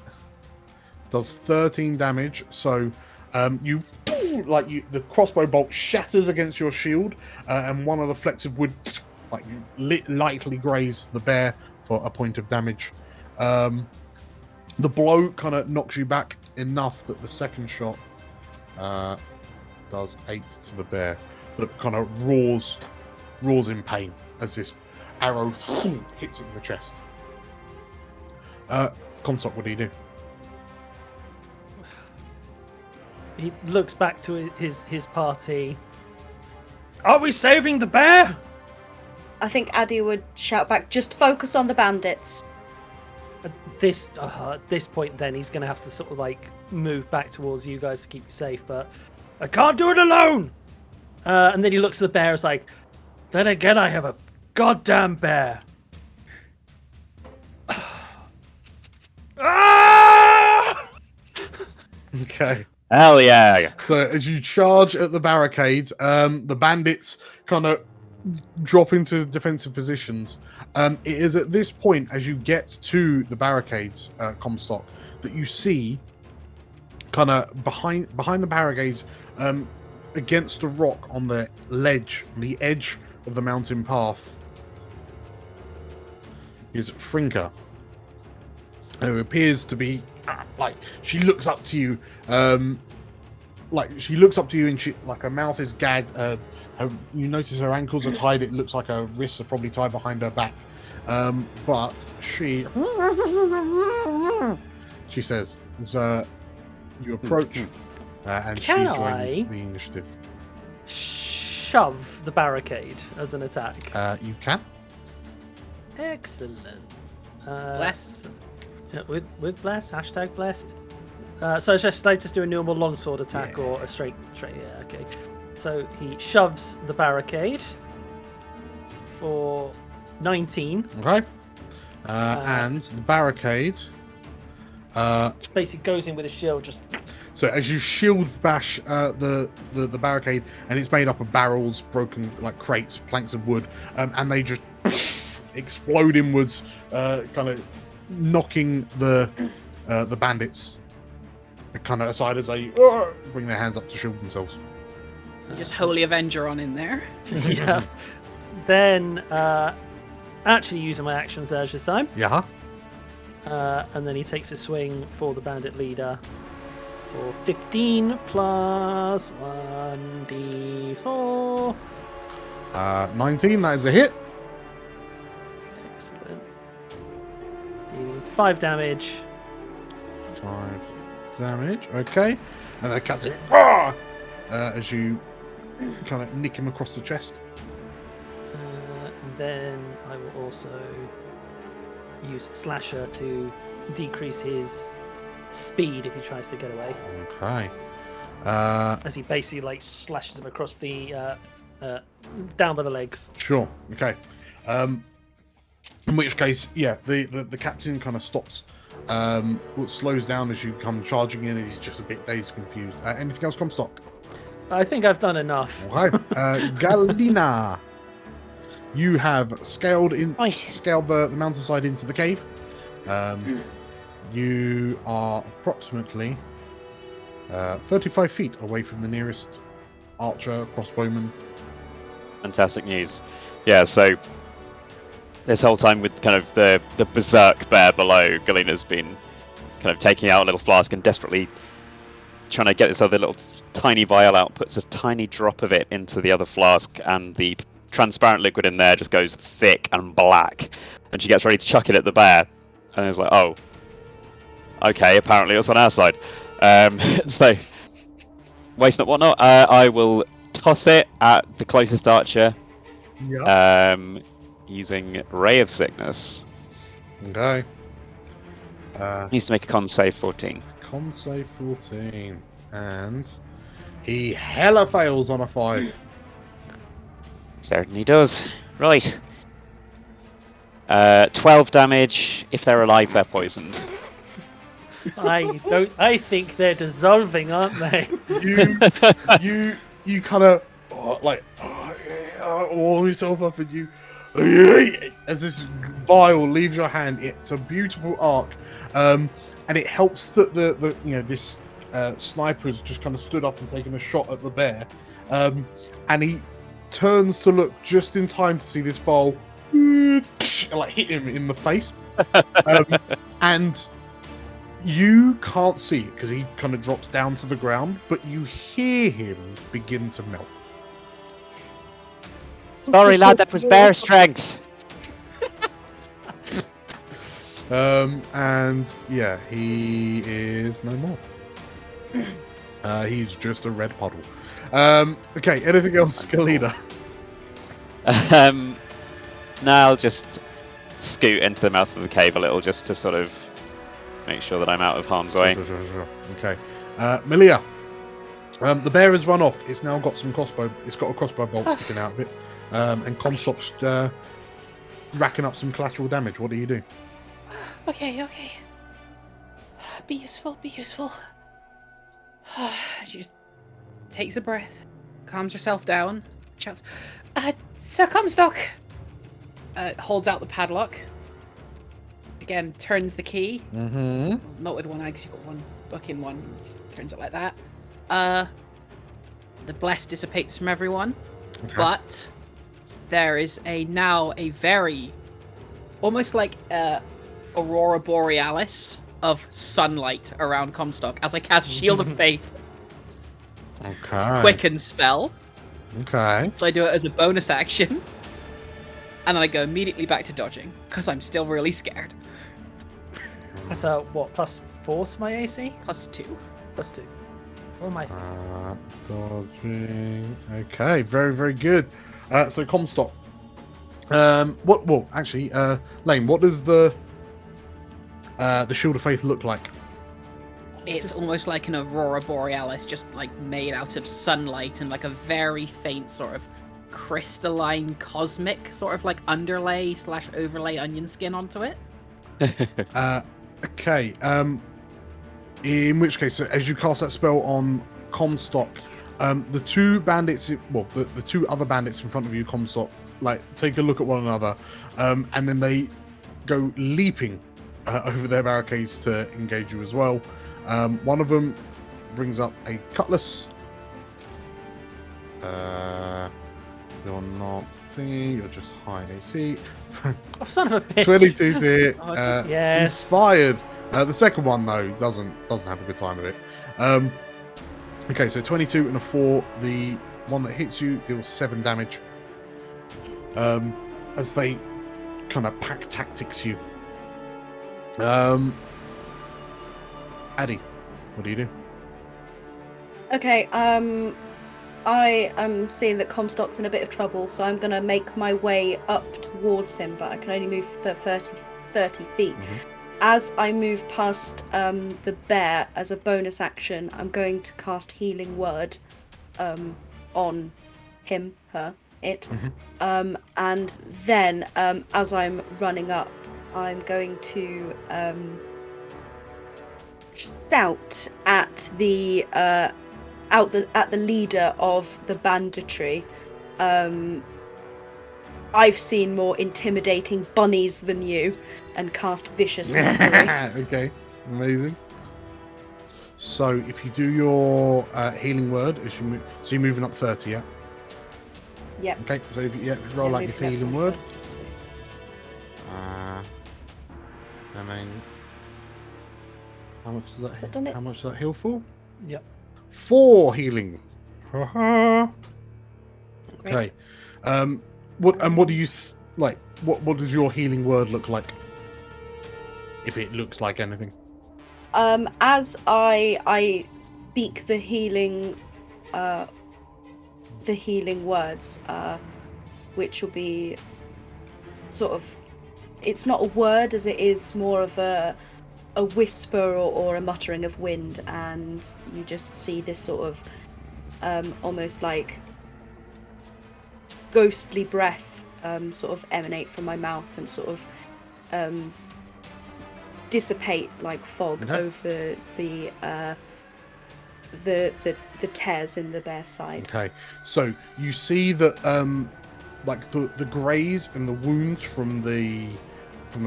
Speaker 1: does 13 damage. So the crossbow bolt shatters against your shield, and one of the flecks of wood lightly graze the bear for a point of damage. The blow kind of knocks you back enough that the second shot does 8 to the bear, but it kind of roars in pain as this arrow hits it in the chest. Comstock, what do you do?
Speaker 2: He looks back to his party. Are we saving the bear?
Speaker 5: I think Addy would shout back, just focus on the bandits.
Speaker 2: At this point, then he's going to have to sort of like move back towards you guys to keep you safe, but I can't do it alone. And then he looks at the bear. It's like, then again, I have a goddamn bear. Ah!
Speaker 1: Okay.
Speaker 3: Hell yeah.
Speaker 1: So as you charge at the barricades, the bandits kind of drop into defensive positions. It is at this point, as you get to the barricades, Comstock, that you see kind of behind the barricades, against a rock on the ledge, the edge of the mountain path, is Frinka, who appears to be she looks up to you, and she her mouth is gagged. You notice her ankles are tied. It looks like her wrists are probably tied behind her back. But she says, as you approach, and she joins the initiative.
Speaker 2: Shove the barricade as an attack.
Speaker 1: You can.
Speaker 2: Excellent.
Speaker 4: Bless.
Speaker 2: With bless, hashtag blessed. So should I just do a normal longsword attack or a straight? Yeah, okay. So he shoves the barricade for 19.
Speaker 1: Okay. And the barricade.
Speaker 2: Basically goes in with a shield. Just
Speaker 1: So as you shield bash the barricade, and it's made up of barrels, broken like crates, planks of wood, and they just explode inwards, kind of knocking the bandits kind of aside as they bring their hands up to shield themselves.
Speaker 4: Just Holy Avenger on in there.
Speaker 2: yeah. Then actually using my action surge this time.
Speaker 1: Yeah.
Speaker 2: And then he takes a swing for the bandit leader for 15 plus 1d4.
Speaker 1: 19, that is a hit.
Speaker 2: Excellent. Dealing 5 damage.
Speaker 1: 5 damage, okay. And the captain, as you kind of nick him across the chest.
Speaker 2: And then I will also use Slasher to decrease his speed if he tries to get away.
Speaker 1: Okay.
Speaker 2: As he basically like slashes him across the down by the legs.
Speaker 1: Sure. Okay. In which case, yeah, the captain kind of stops. Slows down as you come charging in, and he's just a bit dazed, confused. Anything else, Comstock?
Speaker 2: I think I've done enough.
Speaker 1: Okay. Galina, you have scaled the mountainside into the cave. You are approximately 35 feet away from the nearest archer, crossbowman.
Speaker 3: Fantastic news. Yeah, so this whole time with kind of the berserk bear below, Galina's been kind of taking out a little flask and desperately trying to get this other little tiny vial out, puts a tiny drop of it into the other flask, and the transparent liquid in there just goes thick and black. And she gets ready to chuck it at the bear. And it's like, oh, okay, apparently it's on our side. So, waste not, whatnot. I will toss it at the closest archer.
Speaker 1: Yeah.
Speaker 3: Using Ray of Sickness.
Speaker 1: Okay.
Speaker 3: Needs to make a con save 14.
Speaker 1: Con save 14. And he hella fails on a 5.
Speaker 3: Certainly does. Right. 12 damage. If they're alive, they're poisoned.
Speaker 2: I think they're dissolving, aren't they?
Speaker 1: You kind of warm yourself up, and you as this vial leaves your hand. It's a beautiful arc, and it helps that the this sniper has just kind of stood up and taken a shot at the bear, and he turns to look just in time to see this vial like hit him in the face, and you can't see it because he kind of drops down to the ground, but you hear him begin to melt.
Speaker 3: Sorry, lad, that was bear strength.
Speaker 1: And yeah, he is no more. He's just a red puddle. Okay, anything else, Galina?
Speaker 3: No, I'll just scoot into the mouth of the cave a little, just to sort of make sure that I'm out of harm's way.
Speaker 1: Sure. Okay, Malia. The bear has run off. It's now got some crossbow. It's got a crossbow bolt sticking out of it. And Comstock's racking up some collateral damage. What do you do?
Speaker 4: Okay. Be useful. She just takes a breath, calms herself down, shouts, Sir Comstock! Holds out the padlock. Again, turns the key.
Speaker 1: Mm-hmm.
Speaker 4: Not with one eye, because you've got one book in one. Just turns it like that. The bless dissipates from everyone.
Speaker 1: Okay.
Speaker 4: But there is now a very, almost like Aurora Borealis of sunlight around Comstock as I cast Shield of Faith.
Speaker 1: Okay.
Speaker 4: Quicken spell.
Speaker 1: Okay.
Speaker 4: So I do it as a bonus action. And then I go immediately back to dodging, because I'm still really scared.
Speaker 2: That's what, +4 to my AC?
Speaker 4: +2.
Speaker 2: +2. What am I?
Speaker 1: Dodging. Okay, very, very good. So Comstock. Well, actually, Lane, what does the Shield of Faith look like?
Speaker 4: It's almost like an aurora borealis, just like made out of sunlight and like a very faint sort of crystalline cosmic sort of like underlay / overlay onion skin onto it.
Speaker 1: Okay. In which case, so as you cast that spell on Comstock, the two bandits, well, the two other bandits in front of you, Comstock, like take a look at one another, and then they go leaping over their barricades to engage you as well. One of them brings up a cutlass. You're not thingy. You're just high AC.
Speaker 2: Oh, son of a bitch.
Speaker 1: 22 to hit.
Speaker 2: Yes.
Speaker 1: Inspired. The second one though doesn't have a good time of it. Okay, so 22 and a 4. The one that hits you deals 7 damage. As they kind of pack tactics you. Addy, what do you do?
Speaker 5: Okay, I am seeing that Comstock's in a bit of trouble, so I'm going to make my way up towards him, but I can only move 30 feet. As I move past the bear, as a bonus action, I'm going to cast Healing Word on him, her, it. And then, as I'm running up, I'm going to shout at the leader of the banditry. I've seen more intimidating bunnies than you, and cast Vicious Mockery.
Speaker 1: Okay, amazing. So if you do your Healing Word, as you move, so you're moving up 30, yeah?
Speaker 5: Yep.
Speaker 1: Okay, so if you roll
Speaker 5: Yeah,
Speaker 1: like your
Speaker 5: moving up
Speaker 1: Healing
Speaker 5: by
Speaker 1: Word.
Speaker 5: 30, so-
Speaker 1: And then how much does that?
Speaker 5: Has that done it?
Speaker 1: How much does that heal for?
Speaker 2: Yep.
Speaker 1: 4 healing.
Speaker 5: Great.
Speaker 1: Okay. What do you like? What does your Healing Word look like? If it looks like anything.
Speaker 5: As I speak the healing words, which will be sort of, it's not a word as it is more of a whisper or a muttering of wind, and you just see this sort of almost like ghostly breath sort of emanate from my mouth and sort of dissipate like fog over the tears in the bear's side.
Speaker 1: Okay, so you see that like the graze and the wounds from the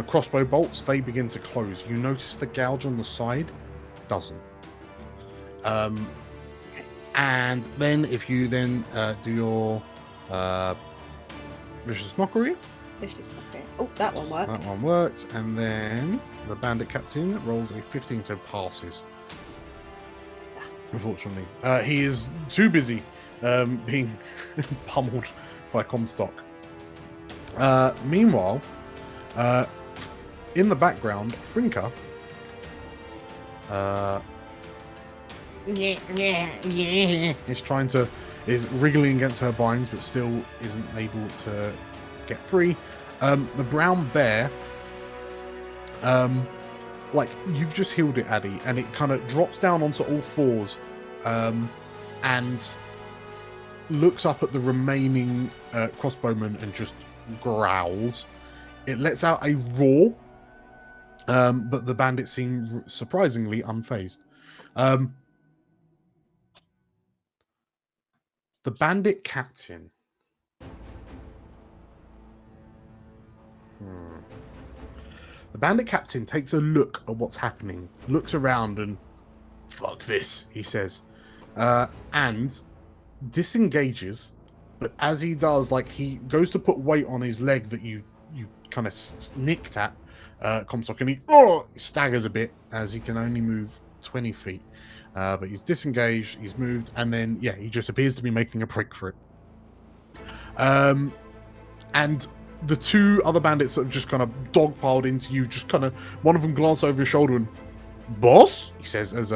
Speaker 1: crossbow bolts, they begin to close. You notice the gouge on the side doesn't. And then if you then do your Vicious Mockery.
Speaker 5: Vicious Mockery. Oh, that one worked.
Speaker 1: That one worked, and then the bandit captain rolls a 15, so passes. Unfortunately, he is too busy being pummeled by Comstock. Meanwhile, in the background, Frinka is wriggling against her binds, but still isn't able to get free. The brown bear, like you've just healed it, Addy, and it kind of drops down onto all fours, and looks up at the remaining crossbowmen and just growls. It lets out a roar, but the bandits seem surprisingly unfazed. The bandit captain. The bandit captain takes a look at what's happening, looks around and, fuck this, he says, and disengages. But as he does, like he goes to put weight on his leg that you kind of nicked at, Comstock, and he staggers a bit as he can only move 20 feet. But he's disengaged, he's moved, and then, yeah, he just appears to be making a prick for it. And the two other bandits that have just kind of dogpiled into you, just kind of, one of them glances over his shoulder and, boss, he says as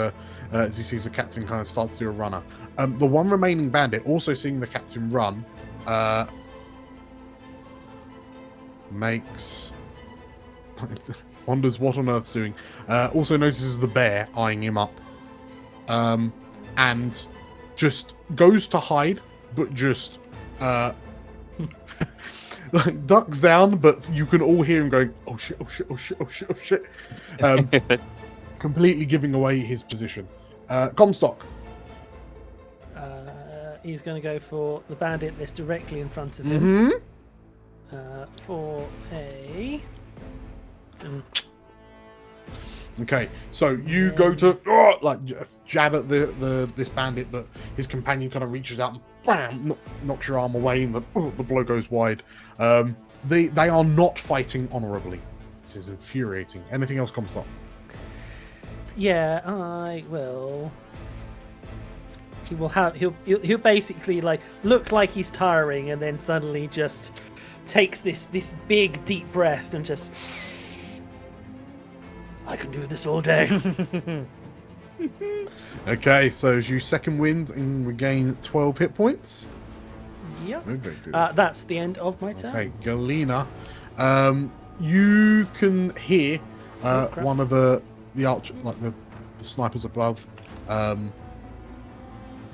Speaker 1: he sees the captain kind of starts to do a runner. The one remaining bandit, also seeing the captain run, makes... wonders what on earth's doing. Also notices the bear eyeing him up and just goes to hide, but just like ducks down. But you can all hear him going, "Oh shit! Oh shit! Oh shit! Oh shit! Oh shit!" Completely giving away his position. Comstock.
Speaker 2: He's going to go for the bandit that's directly in front of him. For a.
Speaker 1: Okay, so you go to like jab at this bandit, but his companion kind of reaches out and bam, knocks your arm away, and the blow goes wide. They are not fighting honorably. This is infuriating. Anything else, Comstock?
Speaker 2: Yeah, I will. He'll basically like look like he's tiring, and then suddenly just takes this big deep breath and just. I can do this all day.
Speaker 1: Okay, so as you second wind and regain 12 hit points.
Speaker 2: Yep.
Speaker 1: Very good.
Speaker 2: That's the end of my turn.
Speaker 1: Okay, Galena, you can hear one of the arch, like the snipers above,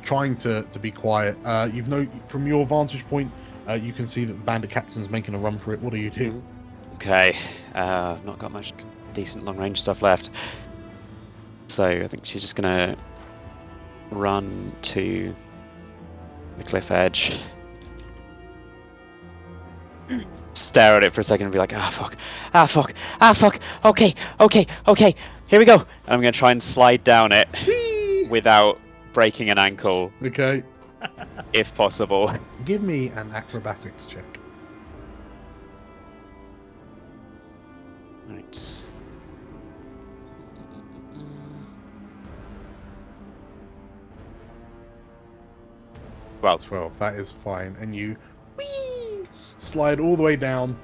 Speaker 1: trying to be quiet. You've from your vantage point, you can see that the bandit captain's making a run for it. What do you do?
Speaker 3: Okay, I've not got much decent long range stuff left, so I think she's just gonna run to the cliff edge, stare at it for a second and be like, fuck, okay, here we go. And I'm gonna try and slide down it without breaking an ankle.
Speaker 1: Okay.
Speaker 3: If possible.
Speaker 1: Give me an acrobatics check.
Speaker 3: Right.
Speaker 1: 12. That is fine. And you slide all the way down.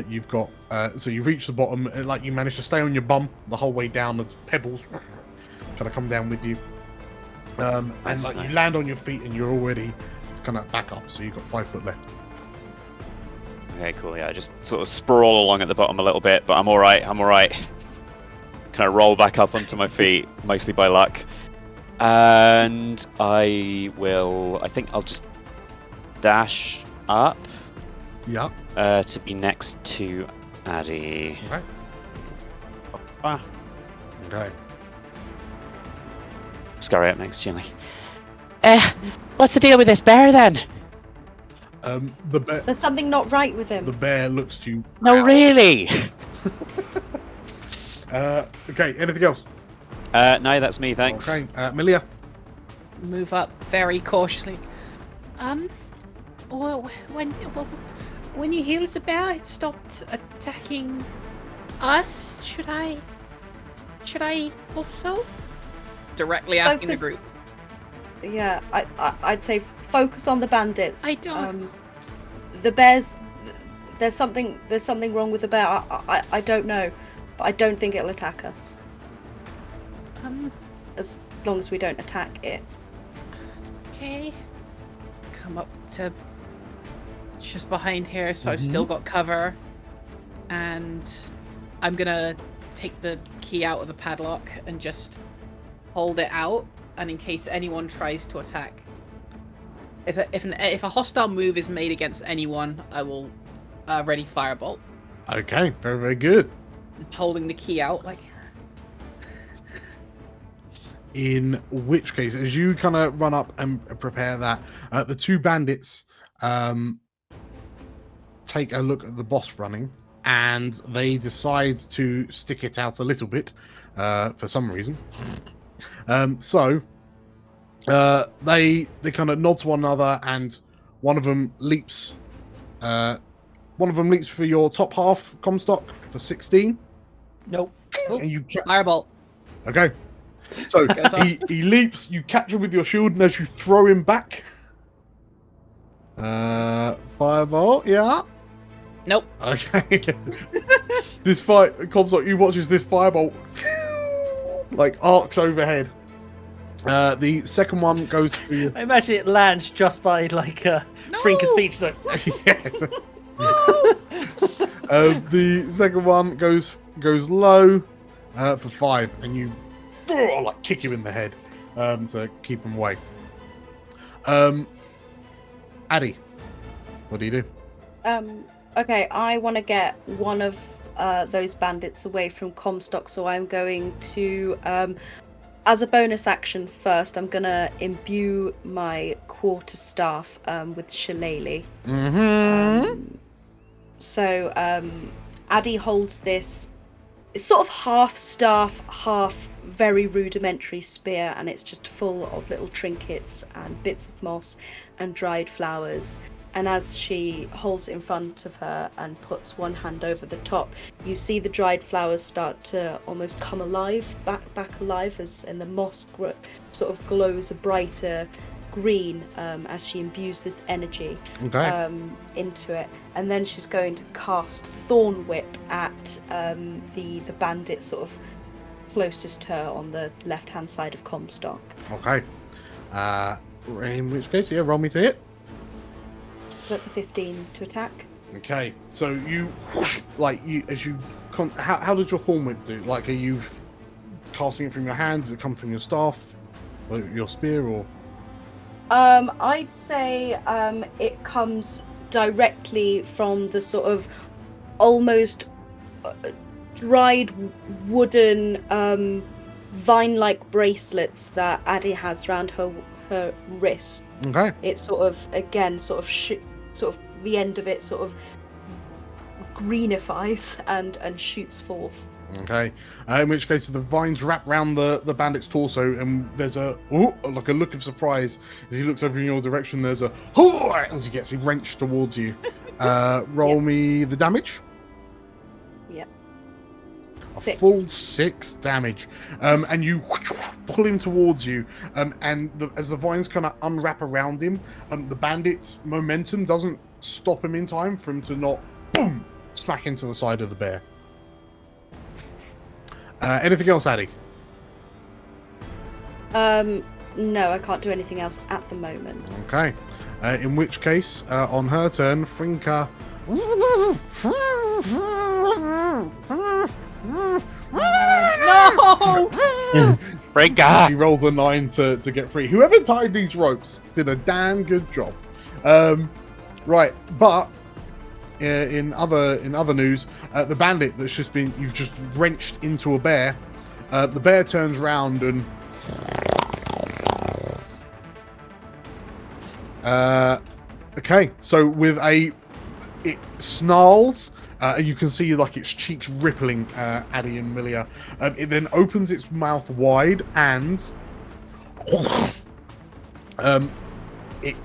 Speaker 1: You've got so you reach the bottom, like you manage to stay on your bum the whole way down. As pebbles kind of come down with you, and like nice. You land on your feet and you're already kind of back up. So you've got 5 foot left.
Speaker 3: Okay, cool. Yeah, I just sort of sprawl along at the bottom a little bit, but I'm all right. Kind of roll back up onto my feet, mostly by luck. And I think I'll just dash up.
Speaker 1: Yeah.
Speaker 3: To be next to Addy.
Speaker 1: Okay. Okay.
Speaker 3: Scurry up next to you, like, what's the deal with this bear then?
Speaker 1: The bear.
Speaker 5: There's something not right with him.
Speaker 1: The bear looks to you.
Speaker 3: No, really.
Speaker 1: Okay. Anything else?
Speaker 3: No, that's me. Thanks.
Speaker 1: Okay. Milia.
Speaker 4: Move up very cautiously. When you healed the bear, it stopped attacking us. Should I also? Directly asking the group.
Speaker 5: Yeah, I'd say focus on the bandits.
Speaker 4: I don't.
Speaker 5: The bears. There's something wrong with the bear. I don't know, but I don't think it'll attack us. As long as we don't attack it.
Speaker 4: Okay. Come up to just behind here, so I've still got cover, and I'm gonna take the key out of the padlock and just hold it out, and in case anyone tries to attack, if a hostile move is made against anyone, I will ready firebolt.
Speaker 1: Okay, very, very good.
Speaker 4: Holding the key out, like.
Speaker 1: In which case, as you kind of run up and prepare that, the 2 bandits take a look at the boss running, and they decide to stick it out a little bit for some reason. So they kind of nod to one another, and one of them leaps. One of them leaps for your top half, Comstock, for 16.
Speaker 2: Nope.
Speaker 1: And you
Speaker 4: Firebolt.
Speaker 1: Okay. So he leaps, you catch him with your shield, and as you throw him back, fireball, yeah.
Speaker 4: Nope.
Speaker 1: Okay. This fight comes up. You watch as this fireball like arcs overhead. The second one goes for you.
Speaker 2: I imagine it lands just by like Frinker's speech. So.
Speaker 1: Yes. The second one goes low for 5, and you like kick him in the head. to keep him away. Addy, what do you do?
Speaker 5: Okay, I want to get one of those bandits away from Comstock, so I'm going to, as a bonus action first, I'm going to imbue my quarterstaff with shillelagh. So Addy holds this. It's sort of half staff, half very rudimentary spear, and it's just full of little trinkets and bits of moss and dried flowers. And as she holds it in front of her and puts one hand over the top, you see the dried flowers start to almost come alive, back alive, and the moss sort of glows a brighter green as she imbues this energy into it. And then she's going to cast Thorn Whip at the bandit sort of closest to her on the left-hand side of Comstock.
Speaker 1: Okay. In which case, yeah, roll me to hit.
Speaker 5: So that's a 15 to attack.
Speaker 1: Okay, so you, how does your Thorn Whip do? Like, are you casting it from your hands? Does it come from your staff, or your spear, or?
Speaker 5: I'd say it comes directly from the sort of almost dried wooden vine-like bracelets that Addy has around her wrist.
Speaker 1: Okay.
Speaker 5: It sort of, again, sort of the end of it sort of greenifies and shoots forth.
Speaker 1: Okay. In which case, the vines wrap round the bandit's torso, and there's a look of surprise as he looks over in your direction. There's a as he gets wrenched towards you. Roll me the damage.
Speaker 5: Yep.
Speaker 1: A
Speaker 5: 6.
Speaker 1: full 6 damage. And you pull him towards you, and as the vines kind of unwrap around him, the bandit's momentum doesn't stop him in time for him to not boom smack into the side of the bear. Anything else, Addy?
Speaker 5: No, I can't do anything else at the moment.
Speaker 1: Okay. In which case, on her turn, Frinka.
Speaker 2: No!
Speaker 3: Frinka!
Speaker 1: She rolls a 9 to get free. Whoever tied these ropes did a damn good job. Right, but in other news, the bandit you've just wrenched into a bear. The bear turns round and okay, so it snarls. You can see like its cheeks rippling, Addy and Milia. It then opens its mouth wide and it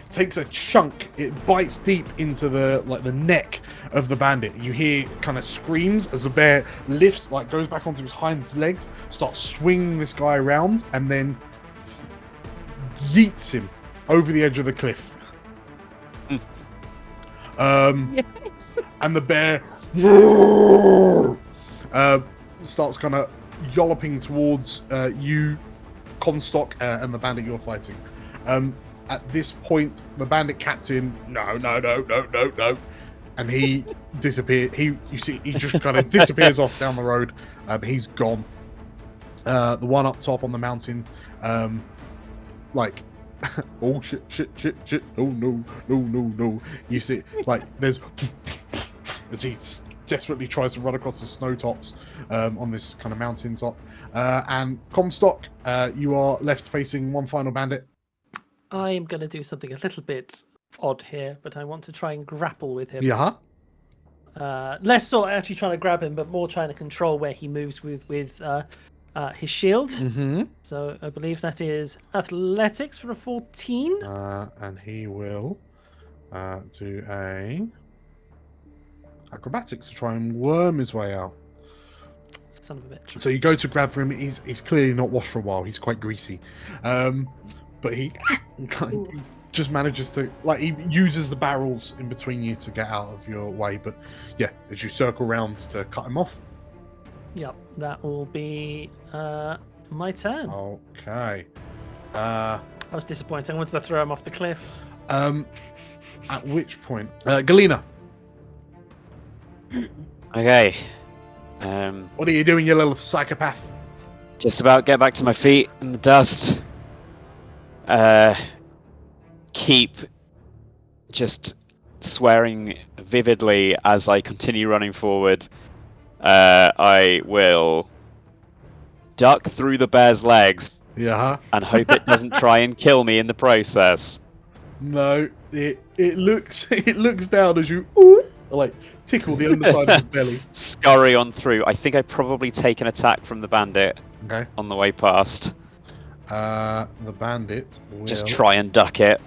Speaker 1: takes a chunk. It bites deep into the neck of the bandit. You hear it kind of screams as the bear lifts, goes back onto his hind legs, starts swinging this guy around, and then yeets him over the edge of the cliff.
Speaker 2: Yes.
Speaker 1: And the bear starts kind of yolloping towards you, Comstock, and the bandit you're fighting. At this point, the bandit captain, no, and he disappeared. You see, he just kind of disappears off down the road. He's gone. The one up top on the mountain, oh shit! Oh no! You see, there's as he desperately tries to run across the snow tops on this kind of mountain top. And Comstock, you are left facing one final bandit.
Speaker 2: I am going to do something a little bit odd here, but I want to try and grapple with him.
Speaker 1: Yeah.
Speaker 2: Less sort of actually trying to grab him, but more trying to control where he moves with his shield.
Speaker 1: Mm-hmm.
Speaker 2: So I believe that is athletics for a 14.
Speaker 1: And he will do a acrobatics to try and worm his way out.
Speaker 2: Son of a bitch.
Speaker 1: So you go to grab for him. He's clearly not washed for a while. He's quite greasy. But he just manages to, he uses the barrels in between you to get out of your way. But yeah, as you circle round to cut him off.
Speaker 2: Yep, that will be my turn.
Speaker 1: Okay.
Speaker 2: I was disappointed. I wanted to throw him off the cliff.
Speaker 1: At which point, Galena.
Speaker 3: Okay.
Speaker 1: What are you doing, you little psychopath?
Speaker 3: Just about get back to my feet in the dust. Keep just swearing vividly as I continue running forward. I will duck through the bear's legs
Speaker 1: Yeah.
Speaker 3: and hope it doesn't try and kill me in the process.
Speaker 1: No, it looks down as you like tickle the underside of his belly.
Speaker 3: Scurry on through. I think I probably take an attack from the bandit
Speaker 1: Okay.
Speaker 3: on the way past.
Speaker 1: The bandit
Speaker 3: Just try and duck it.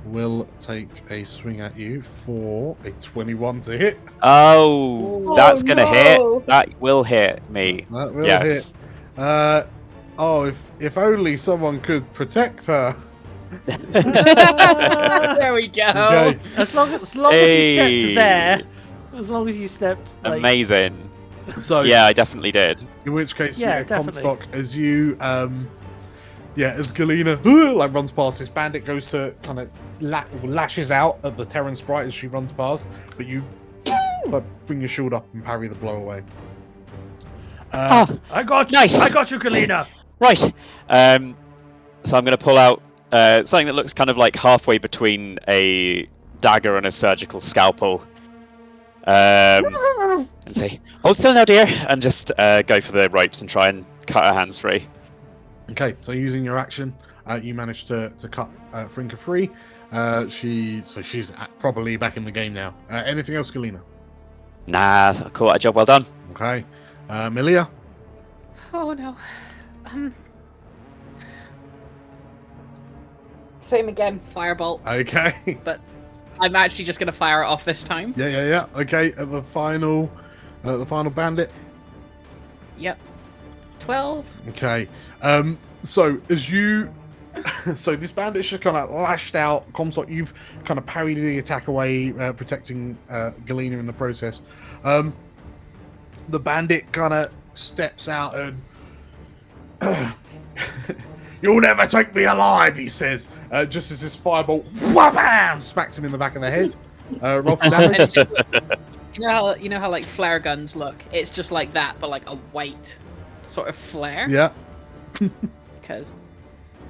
Speaker 1: will take a swing at you for a 21 to hit.
Speaker 3: Oh,
Speaker 5: Oh,
Speaker 3: that's gonna
Speaker 5: no.
Speaker 3: hit. That will hit me.
Speaker 1: That will
Speaker 3: Yes.
Speaker 1: hit. If only someone could protect her.
Speaker 4: There we go.
Speaker 1: Okay.
Speaker 2: As long as you stepped
Speaker 3: Hey.
Speaker 2: there, as long as you stepped like,
Speaker 3: Amazing.
Speaker 1: So
Speaker 3: Yeah, I definitely did.
Speaker 1: in which case,
Speaker 2: Yeah,
Speaker 1: yeah,
Speaker 2: definitely.
Speaker 1: Comstock, as you as Galena like runs past, this bandit goes to kind of lashes out at the Terran sprite as she runs past, but you like bring your shield up and parry the blow away.
Speaker 2: I got you.
Speaker 3: Nice.
Speaker 2: I got you, Kalina.
Speaker 3: Right. So I'm going to pull out something that looks kind of like halfway between a dagger and a surgical scalpel. And say, "Hold still now, dear," and just go for the ropes and try and cut her hands free.
Speaker 1: Okay, so using your action, you managed to cut Frinka free. She's probably back in the game now. Anything else, Galena?
Speaker 3: Nah, cool. A job well done.
Speaker 1: Okay, Milia.
Speaker 4: Oh no. Same again. Firebolt.
Speaker 1: Okay.
Speaker 4: But I'm actually just gonna fire it off this time.
Speaker 1: Yeah. Okay, at the final bandit.
Speaker 4: Yep. 12.
Speaker 1: Okay. So as you, so this bandit's just kind of lashed out. Comstock, you've kind of parried the attack away, protecting Galena in the process. The bandit kind of steps out and "You'll never take me alive," he says, just as his firebolt wham smacks him in the back of the head. Roll for
Speaker 4: And
Speaker 1: damage.
Speaker 4: it's just, you know how like flare guns look? It's just like that, but like a white sort of flare.
Speaker 1: Yeah.
Speaker 4: Because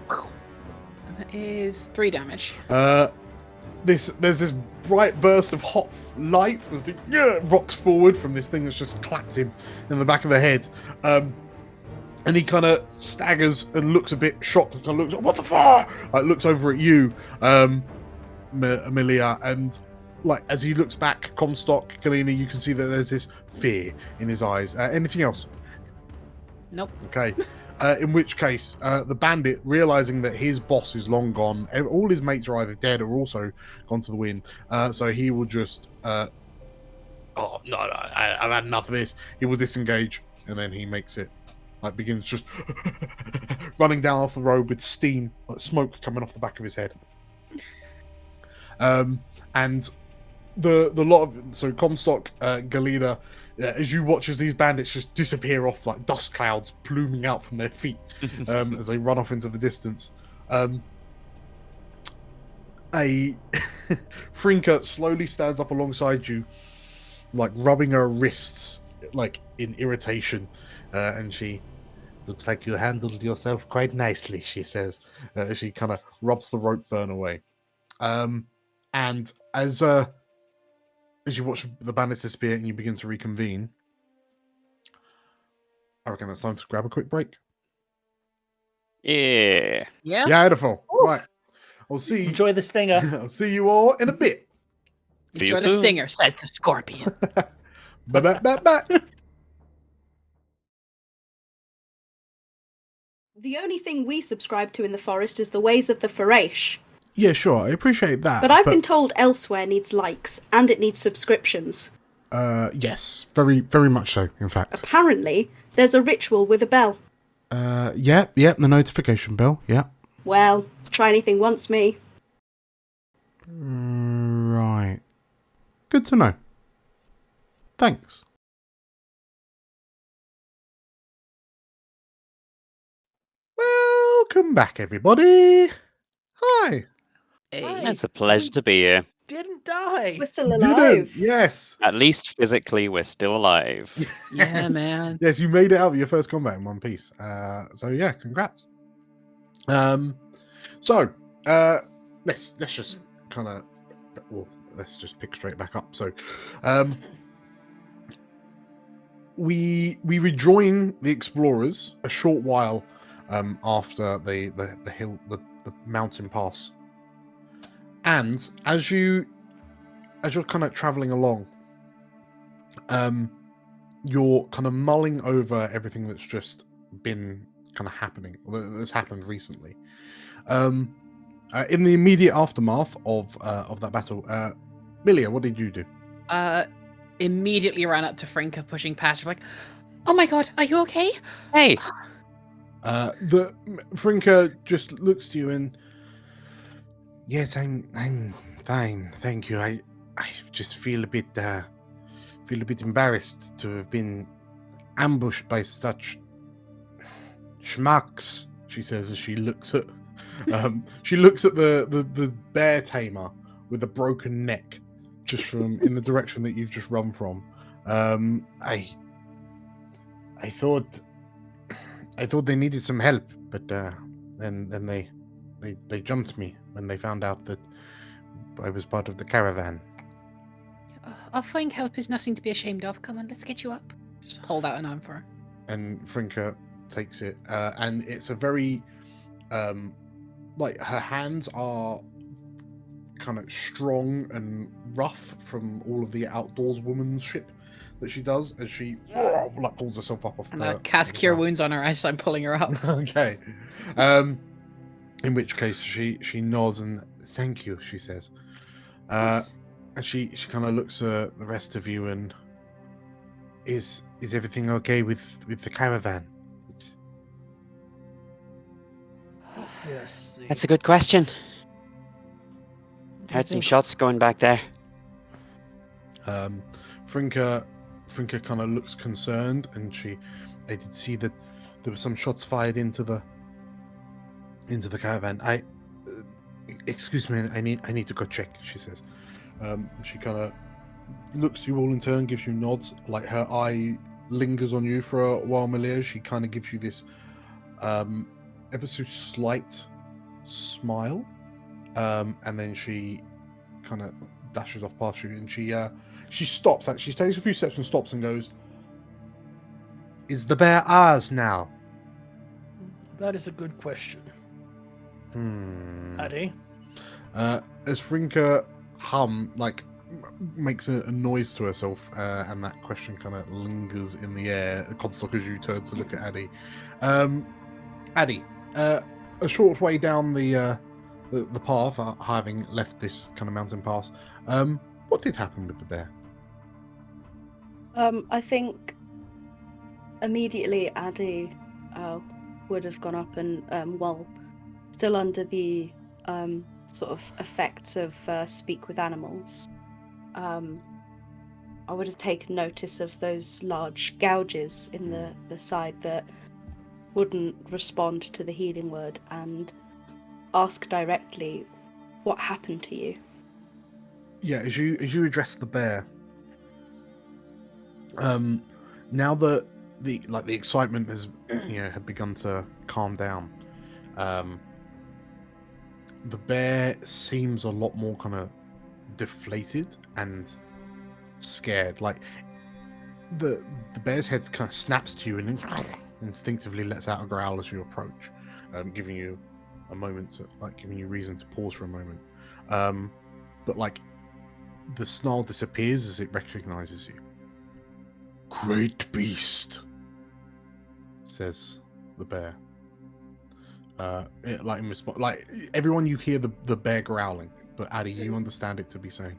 Speaker 4: that is 3 damage.
Speaker 1: There's this bright burst of hot light as it rocks forward from this thing that's just clapped him in the back of the head. And he kind of staggers and looks a bit shocked. And kind of looks, "What the fuck?" Like looks over at you, Amelia, and like as he looks back, Comstock, Galena, you can see that there's this fear in his eyes. Anything else?
Speaker 4: Nope.
Speaker 1: Okay. In which case, the bandit, realizing that his boss is long gone, all his mates are either dead or also gone to the wind. So he will just, "Oh no, I've had enough of this." He will disengage, and then he makes it, like begins just running down off the road with steam, like smoke coming off the back of his head. And the lot of so Comstock, Galena, as you watch as these bandits just disappear off like dust clouds pluming out from their feet as they run off into the distance. A Frinka slowly stands up alongside you, like rubbing her wrists like in irritation, and she looks like you handled yourself quite nicely, she says, as she kind of rubs the rope burn away. And as you watch the bandits disappear and you begin to reconvene, I reckon it's time to grab a quick break.
Speaker 3: Yeah.
Speaker 4: Yeah.
Speaker 1: Yeah, Ediful. Right. I'll see.
Speaker 2: Enjoy the stinger.
Speaker 1: I'll see you all in a bit.
Speaker 3: See you
Speaker 4: Enjoy the
Speaker 3: soon.
Speaker 4: stinger, said the scorpion.
Speaker 1: Bye.
Speaker 5: The only thing we subscribe to in the forest is the ways of the Farash.
Speaker 1: Yeah, sure. I appreciate that.
Speaker 5: But I've been told elsewhere needs likes and it needs subscriptions.
Speaker 1: Yes, very, very much so. In fact.
Speaker 5: Apparently, there's a ritual with a bell.
Speaker 1: Yeah. The notification bell. Yeah.
Speaker 5: Well, try anything once, me.
Speaker 1: Right. Good to know. Thanks. Welcome back, everybody. Hi.
Speaker 4: Hey.
Speaker 3: It's a pleasure to be here.
Speaker 2: didn't die.
Speaker 5: We're still
Speaker 1: You
Speaker 5: alive.
Speaker 1: didn't. Yes.
Speaker 3: At least physically, we're still alive.
Speaker 4: Yeah,
Speaker 1: Yes.
Speaker 4: man.
Speaker 1: Yes, you made it out of your first combat in one piece. So yeah, congrats. So let's just kind of, well, let's just pick straight back up. So, we rejoin the explorers a short while after the mountain pass, and as you're kind of traveling along, you're kind of mulling over everything that's just been kind of happening, that's happened recently. In the immediate aftermath of that battle, Milia, what did you do?
Speaker 4: Immediately ran up to Frinka, pushing past her, like, "Oh my god, are you okay?"
Speaker 3: Hey,
Speaker 1: The Frinka just looks to you and, yes, I'm fine, thank you. I just feel a bit embarrassed to have been ambushed by such schmucks, she says as she looks at the bear tamer with a broken neck, just from in the direction that you've just run from. I thought they needed some help, but then they jumped me when they found out that I was part of the caravan.
Speaker 4: Offering help is nothing to be ashamed of. Come on, let's get you up. Just hold out an arm for her.
Speaker 1: And Frinka takes it, and it's a very like, her hands are kind of strong and rough from all of the outdoors womanship that she does as she like pulls herself up off
Speaker 4: And
Speaker 1: the
Speaker 4: cast Cure Wounds on her as I'm pulling her up.
Speaker 1: Okay. In which case she nods and thank you, she says. And she kind of looks at the rest of you and is everything okay with the caravan?
Speaker 2: Yes.
Speaker 3: that's a good question. Heard some
Speaker 2: think-
Speaker 3: shots going back there.
Speaker 1: Frinka kind of looks concerned, and I did see that there were some shots fired into the caravan. Excuse me, I need to go check, she says. She kind of looks you all in turn, gives you nods, like her eye lingers on you for a while, Malia. She kind of gives you this ever so slight smile, and then she kind of dashes off past you, and she stops. Actually, she takes a few steps and stops and goes, "Is the bear ours now?"
Speaker 2: That is a good question. Addy?
Speaker 1: As Frinka makes a noise to herself, and that question kind of lingers in the air, Comstock, as you turn to look at Addy. Addy, a short way down the path, having left this kind of mountain pass, what did happen with the bear?
Speaker 5: I think immediately Addy would have gone up and, while still under the sort of effects of speak with animals, I would have taken notice of those large gouges in the side that wouldn't respond to the healing word, and ask directly, what happened to you?
Speaker 1: Yeah, as you address the bear, now that the excitement has had begun to calm down, the bear seems a lot more kind of deflated and scared. Like the bear's head kind of snaps to you and instinctively lets out a growl as you approach, giving you a moment to giving you reason to pause for a moment. But the snarl disappears as it recognizes you. "Great beast," says the bear. In response, everyone, you hear the bear growling, but Addy, you understand it to be saying,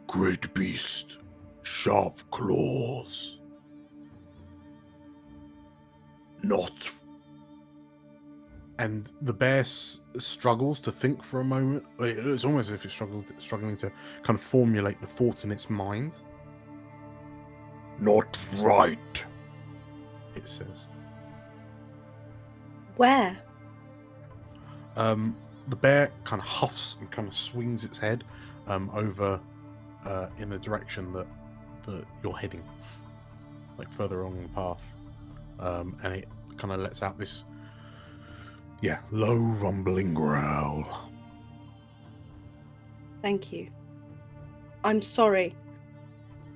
Speaker 1: "Great beast, sharp claws, not." And the bear struggles to think for a moment. It's almost as if it's struggling to kind of formulate the thought in its mind. "Not right," it says.
Speaker 5: Where?
Speaker 1: the bear kind of huffs and kind of swings its head over in the direction that you're heading, like further along the path, and it kind of lets out this low rumbling growl.
Speaker 5: Thank you. I'm sorry.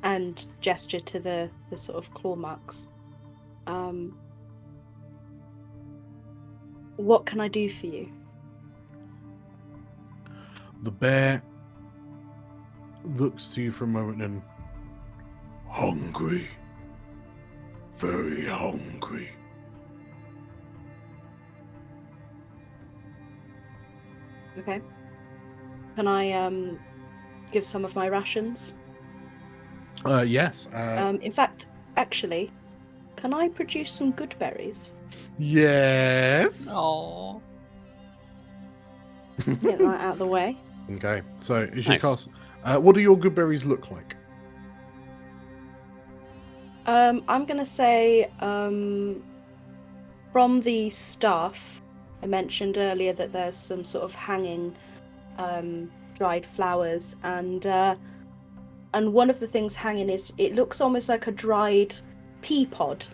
Speaker 5: And gesture to the sort of claw marks. What can I do for you?
Speaker 1: The bear looks to you for a moment and hungry, very hungry.
Speaker 5: Okay. Can I give some of my rations?
Speaker 1: Yes.
Speaker 5: In fact, actually, can I produce some good berries?
Speaker 1: Yes.
Speaker 4: Oh.
Speaker 5: Get that out of the way.
Speaker 1: Okay. So as you
Speaker 3: Nice.
Speaker 1: cast, what do your good berries look like?
Speaker 5: I'm gonna say from the staff, I mentioned earlier that there's some sort of hanging dried flowers, and one of the things hanging is, it looks almost like a dried pea pod.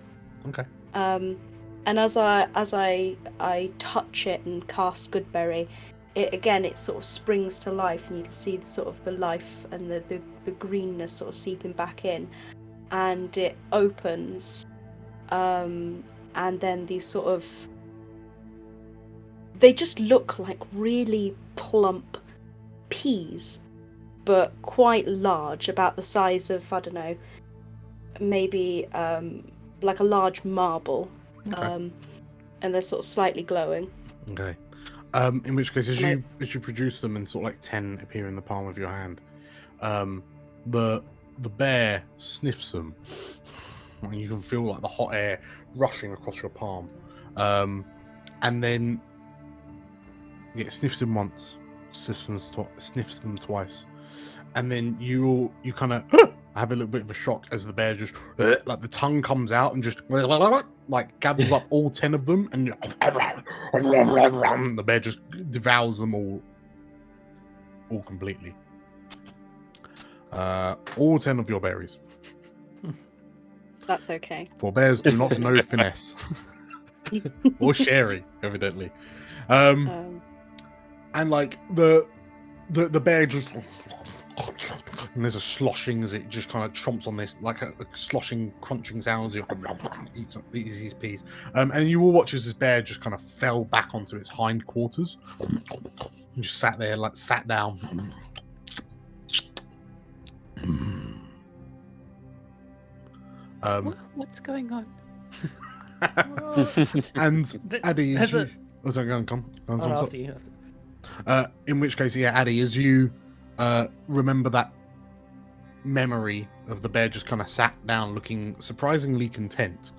Speaker 1: Okay.
Speaker 5: And as I touch it and cast Goodberry, it sort of springs to life, and you can see the sort of the life and the greenness sort of seeping back in, and it opens, and then these sort of, they just look like really plump peas, but quite large, about the size of, I don't know, maybe like a large marble.
Speaker 1: Okay.
Speaker 5: And they're sort of slightly glowing.
Speaker 1: Okay. In which case, as
Speaker 5: And
Speaker 1: you produce them and sort of like 10 appear in the palm of your hand, the bear sniffs them, and you can feel like the hot air rushing across your palm, and then sniffs them once, sniffs them twice, and then you kind of have a little bit of a shock as the bear just like the tongue comes out and just like gathers up all 10 of them, and the bear just devours them all completely. All 10 of your berries.
Speaker 5: that's okay.
Speaker 1: For bears do not know finesse or sharing, evidently. And like the bear just, and there's a sloshing as it just kind of chomps on this, like a sloshing, crunching sound as it eats these peas. And you will watch as this bear just kind of fell back onto its hindquarters and just sat there, like sat down.
Speaker 4: What's going on?
Speaker 1: And Addy, as
Speaker 2: There's
Speaker 1: you, oh, sorry, go on, come
Speaker 2: Oh, no,
Speaker 1: on,
Speaker 2: after you.
Speaker 1: in which case, Addy, as you remember that memory of the bear just kind of sat down looking surprisingly content,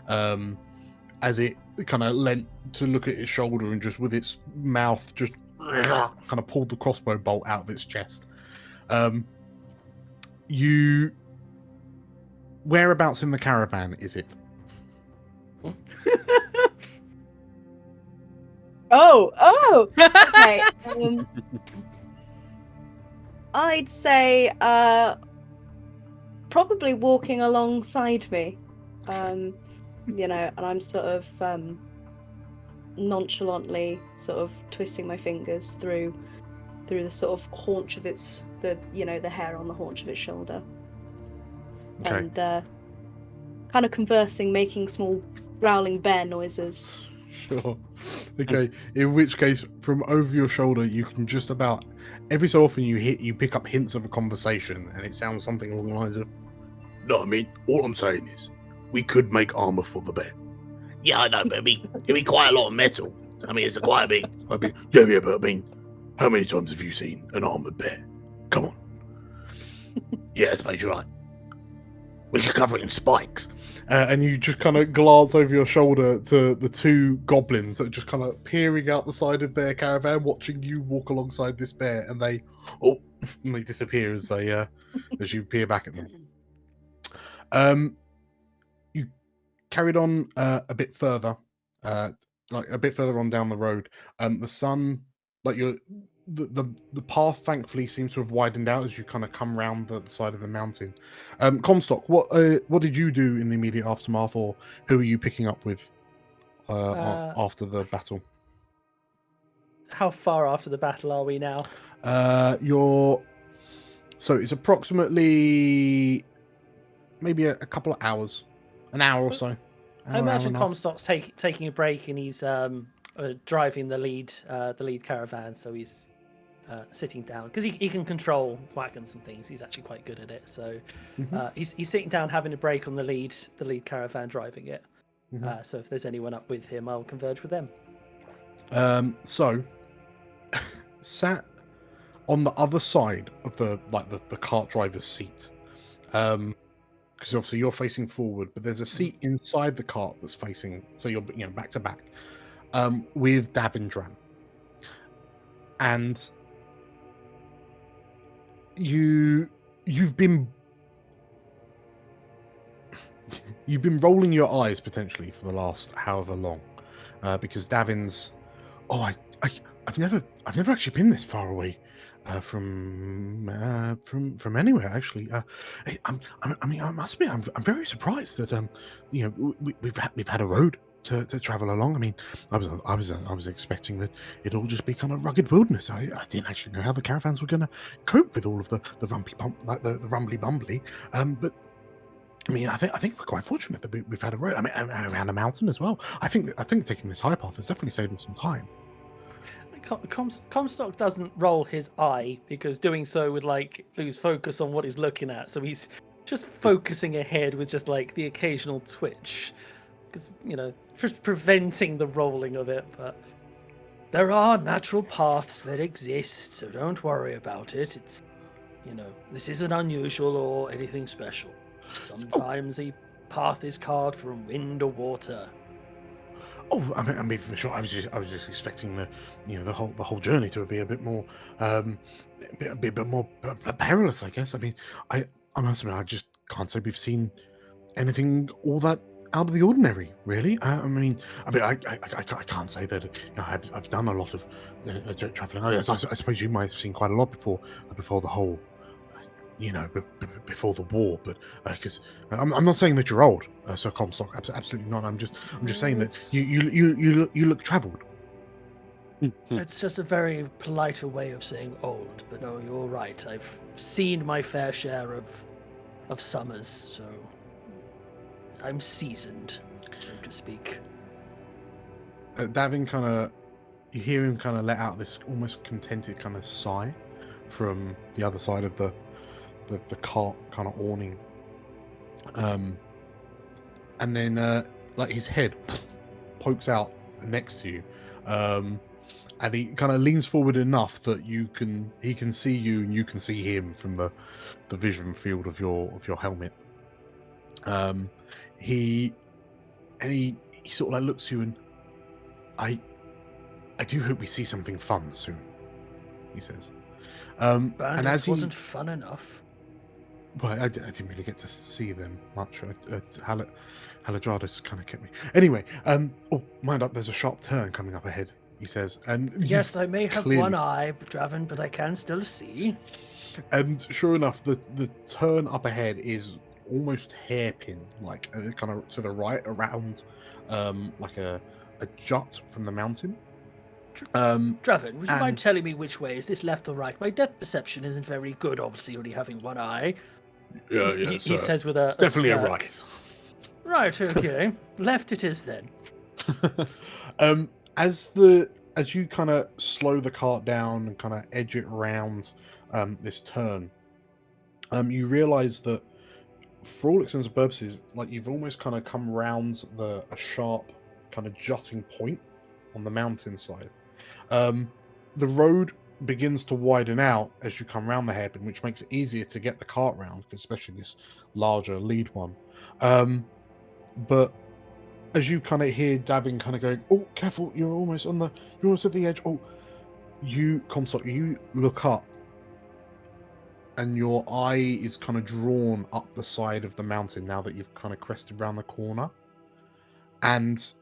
Speaker 1: as it kind of leant to look at its shoulder and just with its mouth just kind of pulled the crossbow bolt out of its chest. You, whereabouts in the caravan is it?
Speaker 5: Oh, okay. I'd say probably walking alongside me, and I'm sort of nonchalantly sort of twisting my fingers through the sort of haunch of the hair on the haunch of its shoulder,
Speaker 1: Okay.
Speaker 5: and kind of conversing, making small growling bear noises.
Speaker 1: Sure. Okay. In which case, from over your shoulder, you can just about every so often you pick up hints of a conversation, and it sounds something along the lines of, "No, I mean, all I'm saying is, we could make armor for the bear." "Yeah, I know, but it'd be quite a lot of metal. I mean, it's quite a big. Yeah, but I mean, how many times have you seen an armored bear? Come on." "Yeah, I suppose you're right. We could cover it in spikes." And you just kind of glance over your shoulder to the two goblins that are just kind of peering out the side of their caravan, watching you walk alongside this bear, and they disappear as as you peer back at them. You carried on a bit further, like a bit further on down the road. The sun like the path thankfully seems to have widened out as you kind of come round the side of the mountain. Comstock, what did you do in the immediate aftermath, or who are you picking up with after the battle?
Speaker 2: How far after the battle are we now?
Speaker 1: So it's approximately maybe a couple of hours, an hour or so.
Speaker 2: I imagine Comstock's taking a break, and he's driving the lead caravan, so he's sitting down because he can control wagons and things. He's actually quite good at it. So he's sitting down, having a break on the lead caravan, driving it. So if there's anyone up with him, I'll converge with them.
Speaker 1: So sat on the other side of the cart driver's seat, because obviously you're facing forward, but there's a seat inside the cart that's facing, so you're back to back, with Davindram, and you've been rolling your eyes potentially for the last however long, because Davin's, I've never actually been this far away from anywhere actually. I mean, I must admit, I'm very surprised that we've had a road to travel along. I mean, I was expecting that it'd all just be kind of rugged wilderness. I didn't actually know how the caravans were going to cope with all of the rumbly bumbly. But I mean, I think we're quite fortunate that we've had a road. I mean, around a mountain as well. I think taking this high path has definitely saved us some time.
Speaker 2: Comstock doesn't roll his eye because doing so would lose focus on what he's looking at. So he's just focusing ahead with just the occasional twitch, because preventing the rolling of it. But there are natural paths that exist, so don't worry about it. It's this isn't unusual or anything special. Sometimes a path is carved from wind or water.
Speaker 1: Oh, I mean, for sure. I was just expecting the whole journey to be a bit more, a bit more perilous, I guess. I mean, I must admit, I just can't say we've seen anything all that out of the ordinary, really. I can't say that I've done a lot of traveling. I suppose you might have seen quite a lot before the whole. Before the war, but because I'm not saying that you're old, Sir Comstock. Absolutely not. I'm just saying that you look travelled.
Speaker 2: It's just a very politer way of saying old, but no, you're right. I've seen my fair share of summers, so I'm seasoned, so to speak.
Speaker 1: Davin you hear him kind of let out this almost contented kind of sigh from the other side of the cart kind of awning, and then his head pokes out next to you, and he kind of leans forward enough that he can see you and you can see him from the vision field of your helmet. He sort of looks at you and I do hope we see something fun soon, he says. And as he
Speaker 2: wasn't fun enough.
Speaker 1: Well, I didn't really get to see them much. Haladradis kind of kept me. Anyway, oh, mind up, there's a sharp turn coming up ahead, he says. And
Speaker 2: yes, I may have one eye, Draven, but I can still see.
Speaker 1: And sure enough, the turn up ahead is almost hairpin, kind of to the right, around a jut from the mountain.
Speaker 2: Draven, would you mind telling me which way? Is this left or right? My depth perception isn't very good, obviously, only having one eye.
Speaker 1: Yeah,
Speaker 2: he says with a
Speaker 1: definitely
Speaker 2: a
Speaker 1: a right.
Speaker 2: Right, okay. Left it is then.
Speaker 1: As you kind of slow the cart down and kind of edge it around this turn, you realise that for all intents and purposes, you've almost kind of come round a sharp kind of jutting point on the mountainside. The road begins to widen out as you come round the hairpin, which makes it easier to get the cart round, especially this larger lead one. But as you kind of hear Davin kind of going, "Oh, careful! You're almost at the edge." Oh, Comstock, you look up, and your eye is kind of drawn up the side of the mountain now that you've kind of crested around the corner, and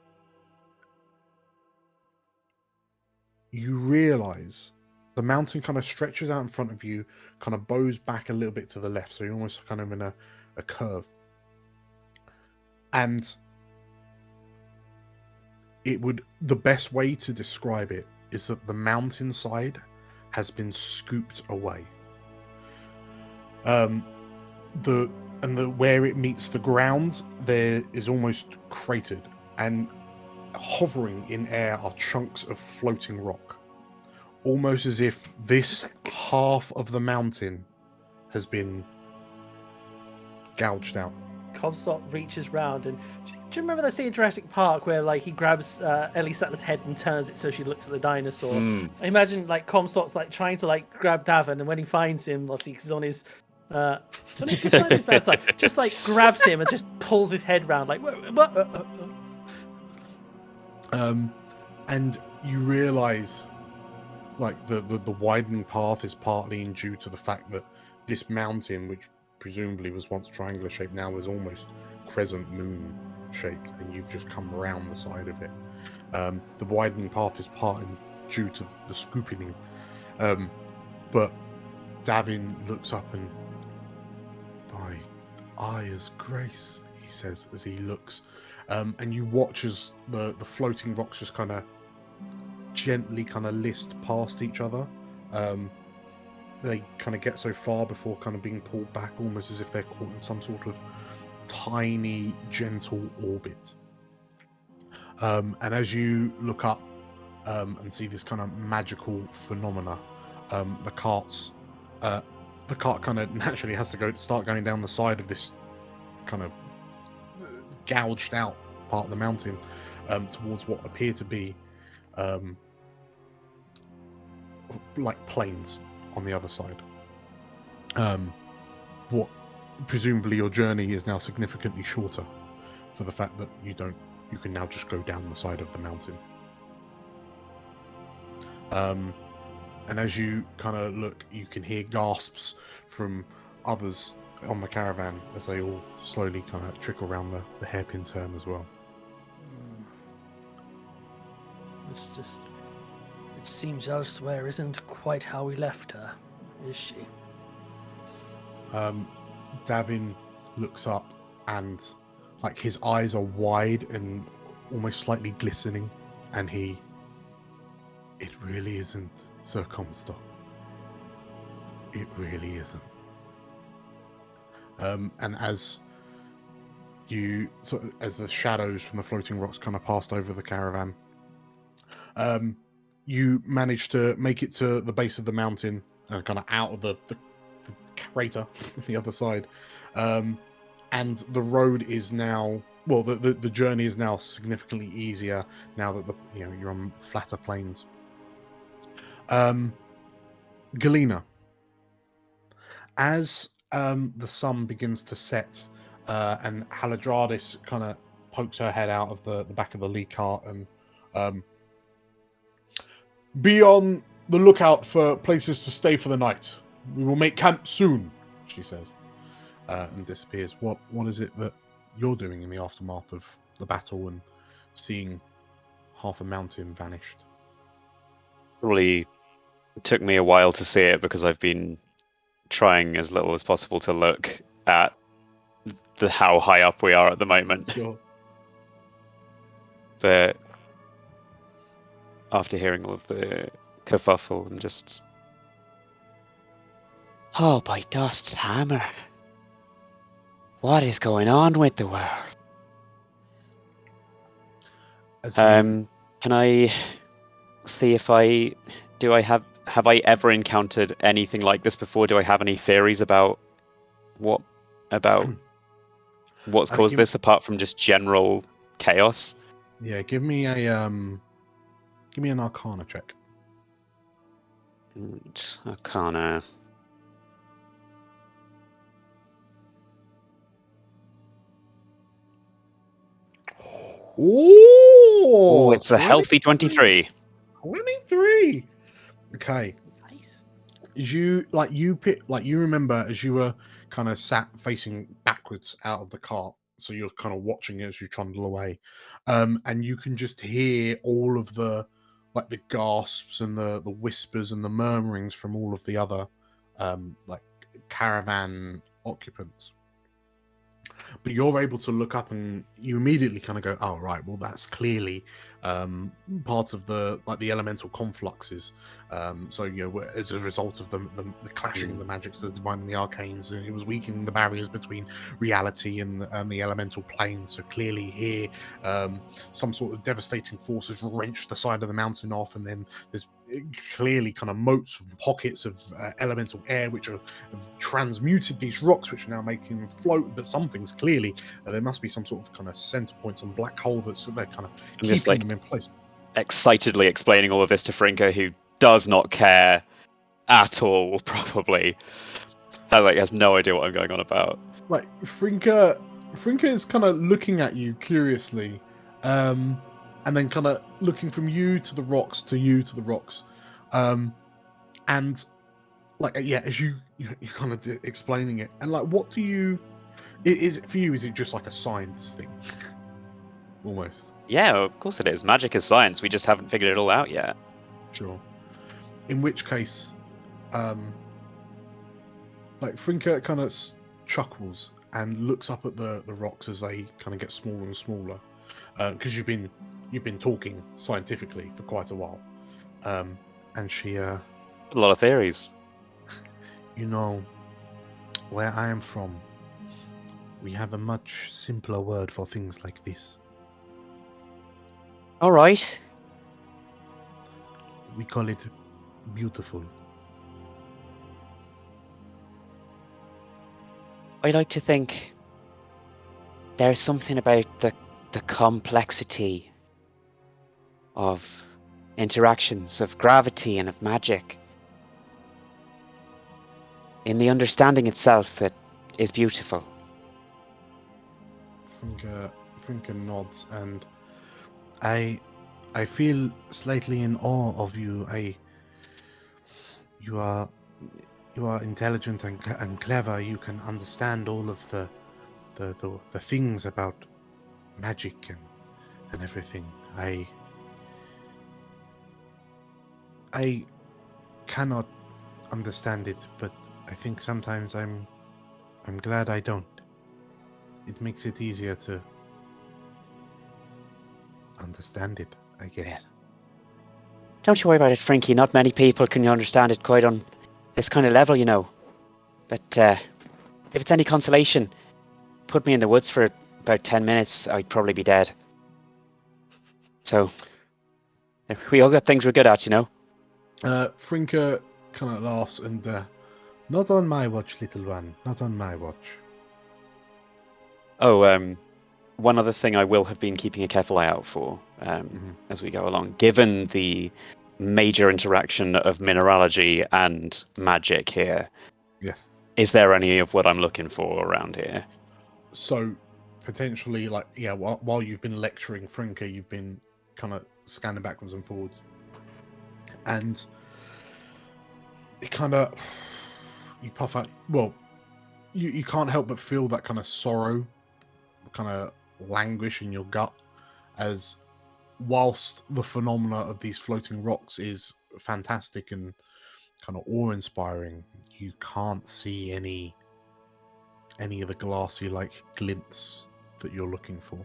Speaker 1: you realize the mountain kind of stretches out in front of you, kind of bows back a little bit to the left, so you're almost kind of in a curve. And the best way to describe it is that the mountainside has been scooped away. Where it meets the ground, there is almost cratered, and hovering in air are chunks of floating rock, almost as if this half of the mountain has been gouged out.
Speaker 2: Comstock reaches round and do you remember that scene in Jurassic Park where like he grabs Ellie Sattler's head and turns it so she looks at the dinosaur? I imagine like Comstock's like trying to like grab Davin, and when he finds him, obviously because he's on his good side or his bad side, just like grabs him and just pulls his head round like what?
Speaker 1: And you realize like the widening path is partly due to the fact that this mountain, which presumably was once triangular shaped, now is almost crescent moon shaped, and you've just come around the side of it. The widening path is partly due to the scooping, but Davin looks up and, by Aya's grace, he says as he looks, and you watch as the floating rocks just kind of gently kind of list past each other. They kind of get so far before kind of being pulled back, almost as if they're caught in some sort of tiny, gentle orbit. And as you look up and see this kind of magical phenomena, the cart kind of naturally has to start going down the side of this kind of gouged out part of the mountain towards what appear to be like plains on the other side. What presumably your journey is now significantly shorter for the fact that you can now just go down the side of the mountain. And as you kind of look, you can hear gasps from others on the caravan as they all slowly kind of trickle around the hairpin turn as well.
Speaker 2: It seems elsewhere isn't quite how we left her, is she?
Speaker 1: Davin looks up and like his eyes are wide and almost slightly glistening, and it really isn't, Sir Comstock. It really isn't. And as the shadows from the floating rocks kind of passed over the caravan, you managed to make it to the base of the mountain and kind of out of the crater on the other side. And the road is now, well, the journey is now significantly easier now that you're on flatter plains. Galena, as the sun begins to set and Haladradis kind of pokes her head out of the back of the lee cart and be on the lookout for places to stay for the night. We will make camp soon, she says, and disappears. What is it that you're doing in the aftermath of the battle and seeing half a mountain vanished?
Speaker 3: Probably took me a while to see it because I've been trying as little as possible to look at how high up we are at the moment.
Speaker 1: Sure.
Speaker 3: But after hearing all of the kerfuffle and just, oh, by Dust's hammer, what is going on with the world? Can I see if have I ever encountered anything like this before? Do I have any theories about what's caused this apart from just general chaos?
Speaker 1: Yeah, give me an Arcana check.
Speaker 3: Arcana.
Speaker 1: Oh,
Speaker 3: it's a healthy 23.
Speaker 1: 23. Okay.
Speaker 4: Nice.
Speaker 1: You remember as you were kind of sat facing backwards out of the cart, so you're kind of watching it as you trundle away, and you can just hear all of the like the gasps and the whispers and the murmurings from all of the other like caravan occupants. But you're able to look up and you immediately kind of go, oh right, well that's clearly part of the elemental confluxes. So as a result of the clashing of the magics, the divine and the arcanes, it was weakening the barriers between reality and the elemental planes. So clearly here, some sort of devastating force has wrenched the side of the mountain off, and then there's clearly kind of motes and pockets of elemental air which have transmuted these rocks, which are now making them float. But something's clearly there must be some sort of kind of center point, some black hole that's they're kind of
Speaker 3: I'm just,
Speaker 1: keeping them in place.
Speaker 3: excitedly explaining all of this to Frinka, who does not care at all, probably. Has no idea what I'm going on about.
Speaker 1: Like Frinka is kind of looking at you curiously, and then kind of looking from you to the rocks to you to the rocks, and like as you kind of explaining it, and like what do you? Is for you? Is it just like a science thing, almost?
Speaker 3: Yeah, of course it is. Magic is science. We just haven't figured it all out yet.
Speaker 1: Sure. In which case, like Frinka kind of chuckles and looks up at the rocks as they kind of get smaller and smaller, because you've been talking scientifically for quite a while, and she
Speaker 3: A lot of theories.
Speaker 1: Where I am from, we have a much simpler word for things like this.
Speaker 3: All right.
Speaker 1: We call it beautiful.
Speaker 3: I like to think there's something about the complexity of interactions, of gravity and of magic, in the understanding itself, that is beautiful.
Speaker 1: Frinka nods, and I feel slightly in awe of you. You are intelligent and clever. You can understand all of the things about magic and everything. I cannot understand it, but I think sometimes I'm glad I don't. It makes it easier to understand it, I guess.
Speaker 3: Yeah. Don't you worry about it, Frankie. Not many people can understand it quite on this kind of level, But if it's any consolation, put me in the woods for about 10 minutes, I'd probably be dead. So, we all got things we're good at,
Speaker 1: Frinka kind of laughs and, not on my watch, little one. Not on my watch.
Speaker 3: Oh, one other thing I will have been keeping a careful eye out for as we go along, given the major interaction of mineralogy and magic here.
Speaker 1: Yes.
Speaker 3: Is there any of what I'm looking for around here?
Speaker 1: So, potentially, while you've been lecturing Frinka, you've been kind of scanning backwards and forwards. And it kind of... You puff out... Well, you can't help but feel that kind of sorrow, kind of languish in your gut, as whilst the phenomena of these floating rocks is fantastic and kind of awe-inspiring, you can't see any of the glassy like glints that you're looking for.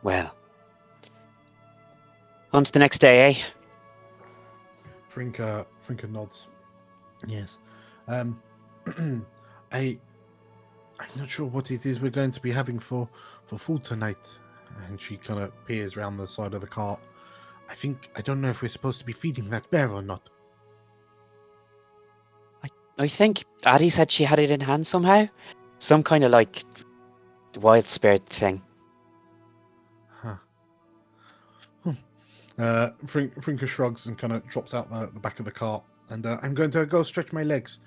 Speaker 3: Well, on to the next day, eh?
Speaker 1: Frinka nods. Yes. I'm not sure what it is we're going to be having for food tonight. And she kind of peers around the side of the cart. I don't know if we're supposed to be feeding that bear or not.
Speaker 3: I think Addie said she had it in hand somehow. Some kind of wild spirit thing.
Speaker 1: Huh. Frinka shrugs and kind of drops out the back of the cart. And I'm going to go stretch my legs.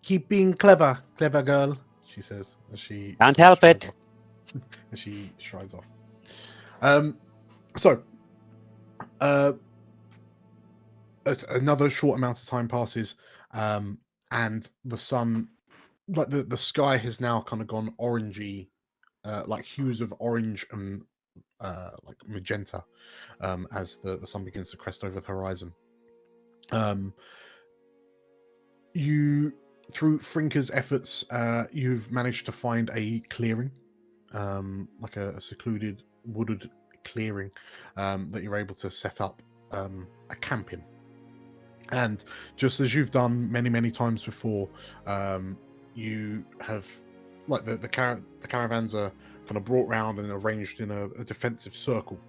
Speaker 1: Keep being clever girl, she says as she
Speaker 3: Can't help it.
Speaker 1: As she strides off. Another short amount of time passes, and the sun, like the sky has now kind of gone orangey, like hues of orange and like magenta as the sun begins to crest over the horizon. You, through Frinker's efforts, you've managed to find a clearing, like a secluded wooded clearing that you're able to set up a camp in. And just as you've done many times before, you have, like, the caravans are kind of brought round and arranged in a defensive circle.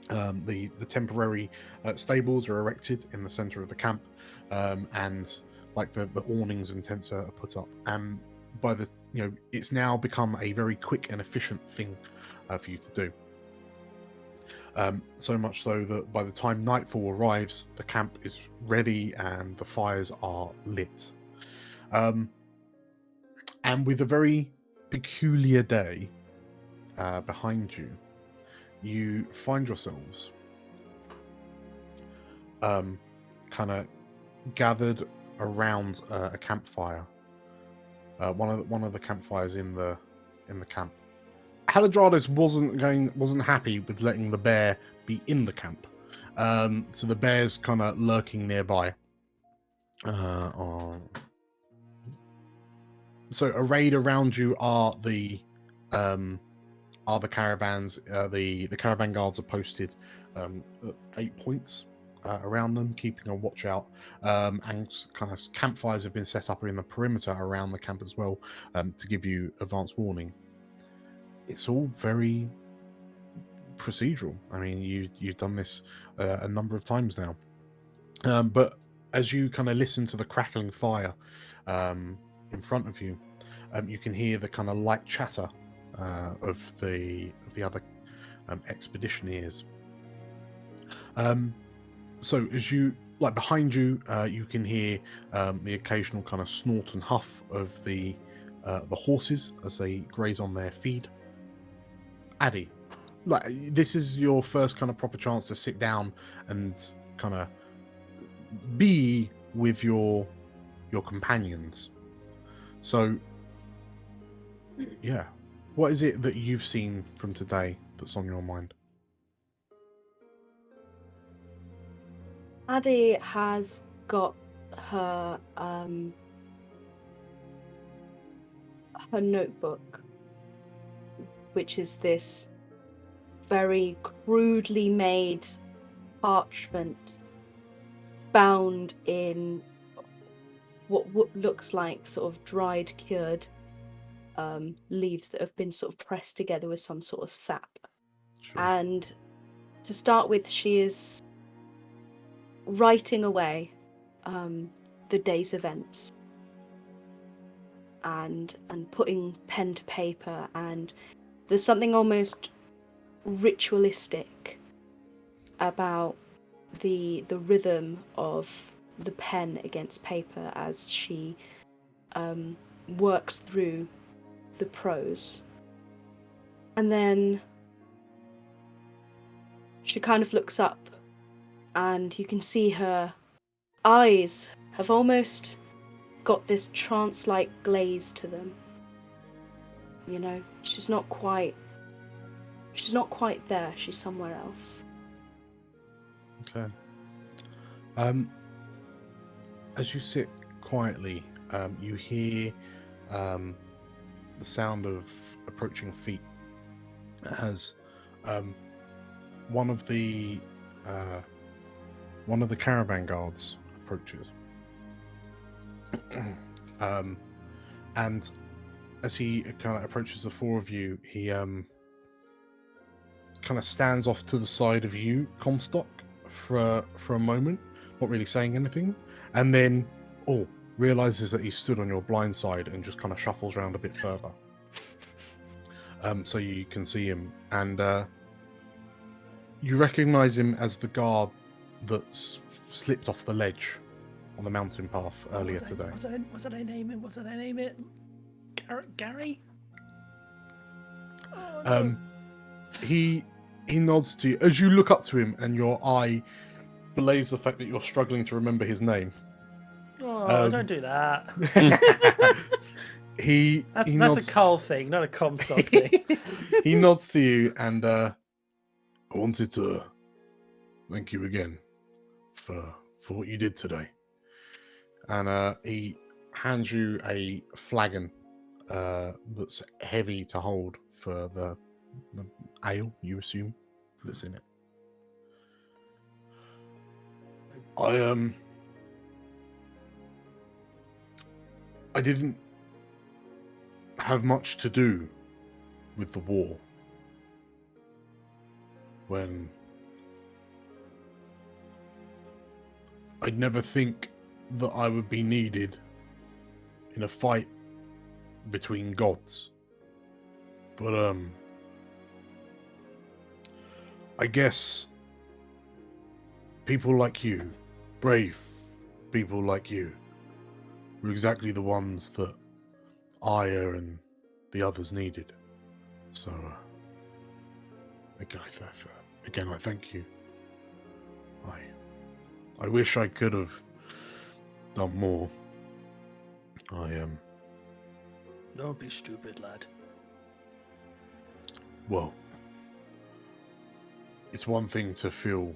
Speaker 1: The temporary stables are erected in the center of the camp, and like the awnings and tents are put up. And by the it's now become a very quick and efficient thing for you to do. So much so that by the time nightfall arrives, the camp is ready and the fires are lit. And with a very peculiar day behind you, you find yourselves kind of gathered around a campfire. One of the campfires in the camp. Halidrades wasn't happy with letting the bear be in the camp, so the bear's kind of lurking nearby. So arrayed around you are the caravans. The caravan guards are posted at 8 points around them, keeping a watch out, and kind of campfires have been set up in the perimeter around the camp as well, to give you advance warning. It's all very procedural. I mean, you've done this a number of times now, but as you kind of listen to the crackling fire in front of you, you can hear the kind of light chatter of the other expeditioneers. So as you, like, behind you, you can hear the occasional kind of snort and huff of the horses as they graze on their feed. Addy, like, this is your first kind of proper chance to sit down and kind of be with your companions. So, yeah, what is it that you've seen from today that's on your mind?
Speaker 5: Addy has got her her notebook, which is this very crudely made parchment bound in what looks like sort of dried, cured leaves that have been sort of pressed together with some sort of sap.
Speaker 1: Sure.
Speaker 5: And to start with, she is writing away the day's events and putting pen to paper, and there's something almost ritualistic about the rhythm of the pen against paper as she works through the prose. And then she kind of looks up, and you can see her eyes have almost got this trance-like glaze to them. You know, she's not quite there, she's somewhere else.
Speaker 1: Okay. As you sit quietly, you hear the sound of approaching feet as one of the caravan guards approaches. And as he kind of approaches the four of you, he kind of stands off to the side of you, Comstock, for a moment, not really saying anything, and then realizes that he's stood on your blind side and just kind of shuffles around a bit further, so you can see him, and you recognize him as the guard that's slipped off the ledge on the mountain path earlier today.
Speaker 2: What did I name it? Gary? Oh, no.
Speaker 1: He nods to you as you look up to him, and your eye belays the fact that you're struggling to remember his name.
Speaker 2: Oh, don't do that. That's
Speaker 1: he
Speaker 2: a
Speaker 1: nods.
Speaker 2: Carl thing, not a Comstock thing.
Speaker 1: He nods to you, and I wanted to thank you again for what you did today. And he hands you a flagon that's heavy to hold for the ale, you assume, that's in it. I didn't have much to do with the war when I'd never think that I would be needed in a fight between gods. But I guess people like you, brave people like you, were exactly the ones that Aya and the others needed. So again, I thank you. I wish I could have done more.
Speaker 2: Don't be stupid, lad.
Speaker 1: Well, it's one thing to feel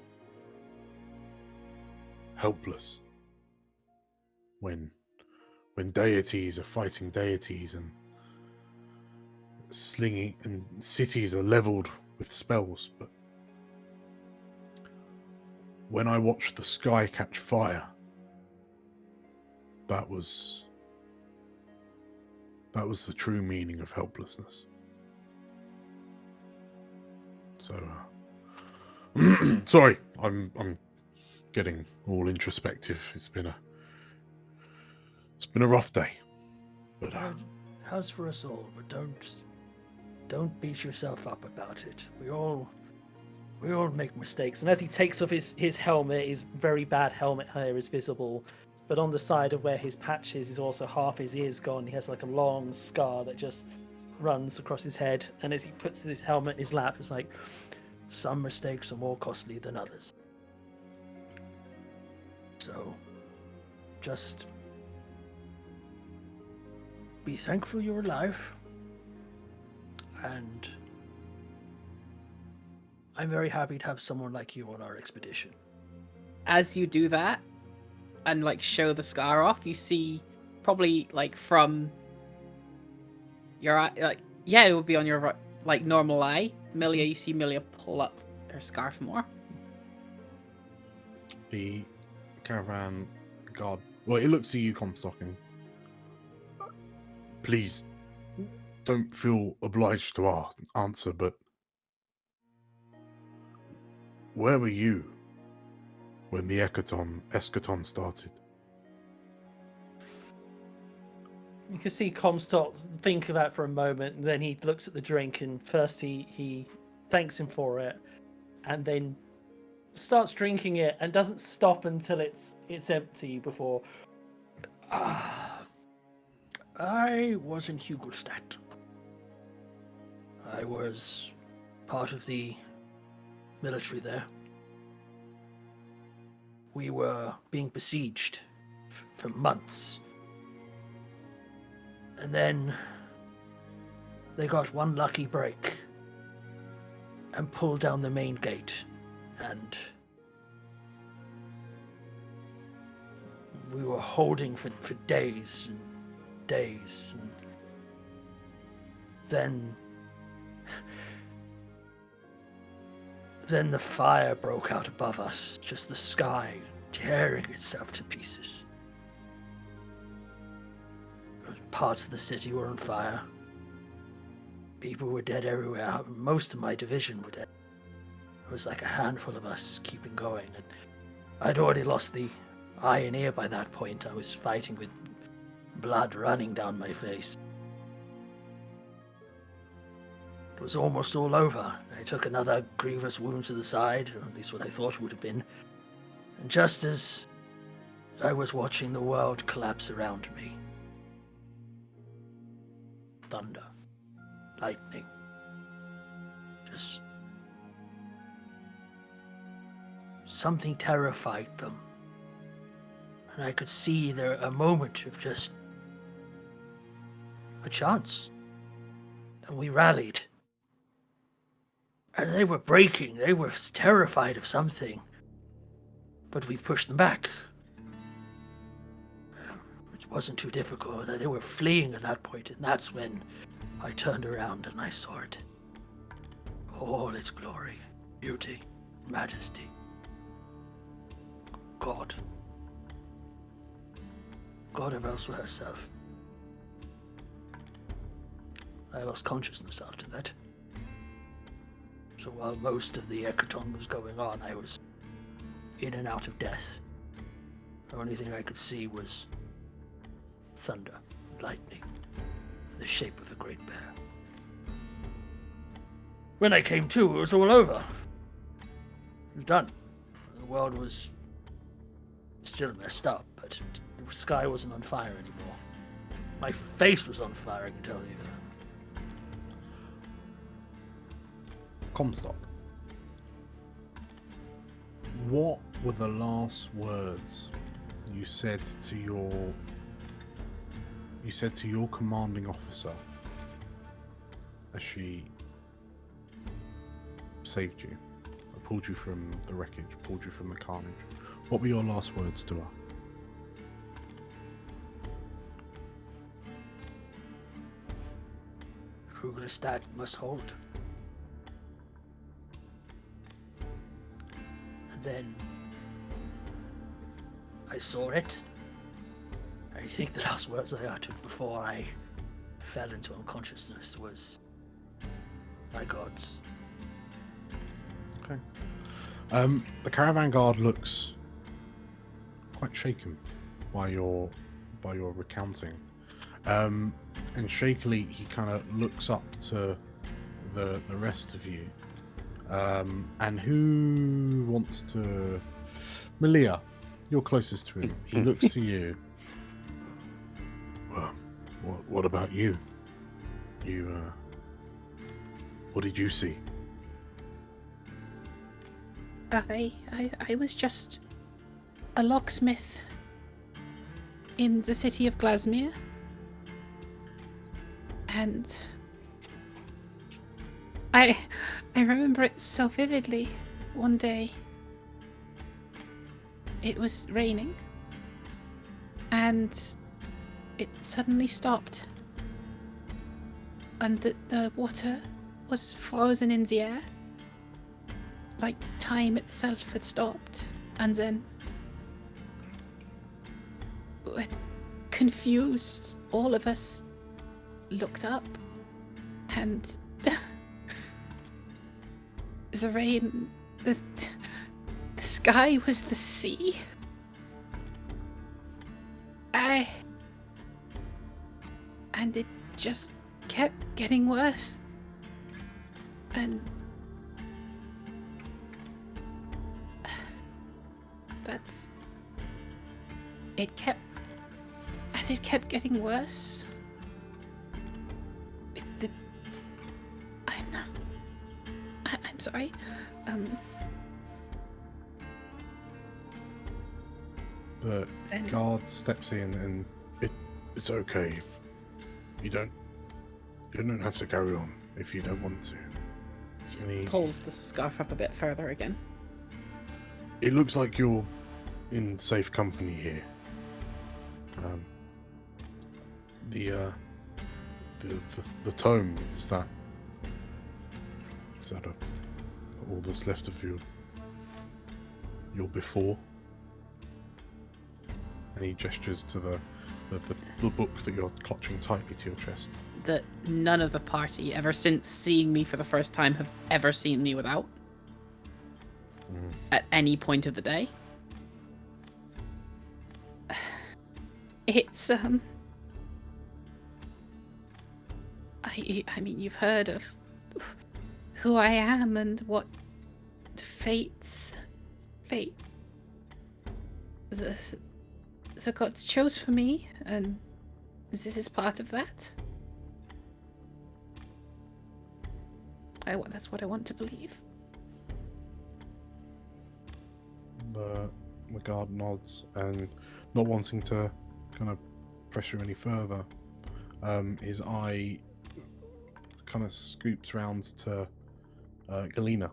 Speaker 1: helpless when deities are fighting deities and slinging and cities are leveled with spells, but when I watched the sky catch fire, that was the true meaning of helplessness. So sorry, I'm getting all introspective. It's been a rough day, but
Speaker 2: How's for us all, but don't beat yourself up about it. We all make mistakes. And as he takes off his helmet, his very bad helmet hair is visible, but on the side of where his patch is also half his ears gone. He has like a long scar that just runs across his head. And as he puts his helmet in his lap, it's like, some mistakes are more costly than others. So, just be thankful you're alive. And I'm very happy to have someone like you on our expedition.
Speaker 4: As you do that and like show the scar off, you see probably like from your eye, like yeah, it would be on your like normal eye. Milia, you see Milia pull up her scarf more.
Speaker 1: the caravan guard. Well, it looks to you, Comstock, and please don't feel obliged to answer, but where were you when the eschaton started?
Speaker 2: You can see Comstock think about it for a moment, and then he looks at the drink, and first he thanks him for it, and then starts drinking it, and doesn't stop until it's empty before. I was in Hugelstadt. I was part of the military there. We were being besieged for months. And then they got one lucky break and pulled down the main gate, and we were holding for days and days, and then the fire broke out above us, just the sky tearing itself to pieces. Parts of the city were on fire. People were dead everywhere. Most of my division were dead. It was like a handful of us keeping going. And I'd already lost the eye and ear by that point. I was fighting with blood running down my face. It was almost all over. I took another grievous wound to the side, or at least what I thought it would have been. And just as I was watching the world collapse around me, thunder, lightning, just something terrified them. And I could see there a moment of just
Speaker 7: a chance. And we rallied. And they were breaking. They were terrified of something. But we pushed them back. It wasn't too difficult. They were fleeing at that point, and that's when I turned around and I saw it. All its glory, beauty, majesty. God. God of Elsewhere herself. I lost consciousness after that. So while most of the Ekerton was going on, I was in and out of death. The only thing I could see was thunder, lightning, the shape of a great bear. When I came to, it was all over. It was done. The world was still messed up, but the sky wasn't on fire anymore. My face was on fire, I can tell you.
Speaker 1: Comstock. What were the last words you said to your commanding officer as she saved you, pulled you from the wreckage, pulled you from the carnage? What were your last words to her?
Speaker 7: Krugerstadt must hold. And then I saw it. I think the last words I uttered before I fell into unconsciousness was, "My gods."
Speaker 1: Okay. The caravan guard looks quite shaken by your recounting. And shakily he kind of looks up to the rest of you. And who wants to... Malia, you're closest to him. He looks to you. Well, what about you? What did you see?
Speaker 4: I was just a locksmith in the city of Glasmere. And I remember it so vividly. One day it was raining and it suddenly stopped. And the water was frozen in the air. Like time itself had stopped. And then, confused, all of us looked up, and the rain, the sky was the sea. And it just kept getting worse. And it kept getting worse. I'm sorry.
Speaker 1: The guard steps in, and it's okay. If you don't have to carry on if you don't want to.
Speaker 4: And he pulls the scarf up a bit further again.
Speaker 1: It looks like you're in safe company here. The tome is that all that's left of your before, and he gestures to the book that you're clutching tightly to your chest.
Speaker 4: That none of the party, ever since seeing me for the first time, have ever seen me without. At any point of the day. It's I mean, you've heard of who I am and what fate the gods chose for me, and this is part of that. That's what I want to believe.
Speaker 1: The guard nods, and not wanting to kind of pressure any further, his eye kind of scoops round to Galena.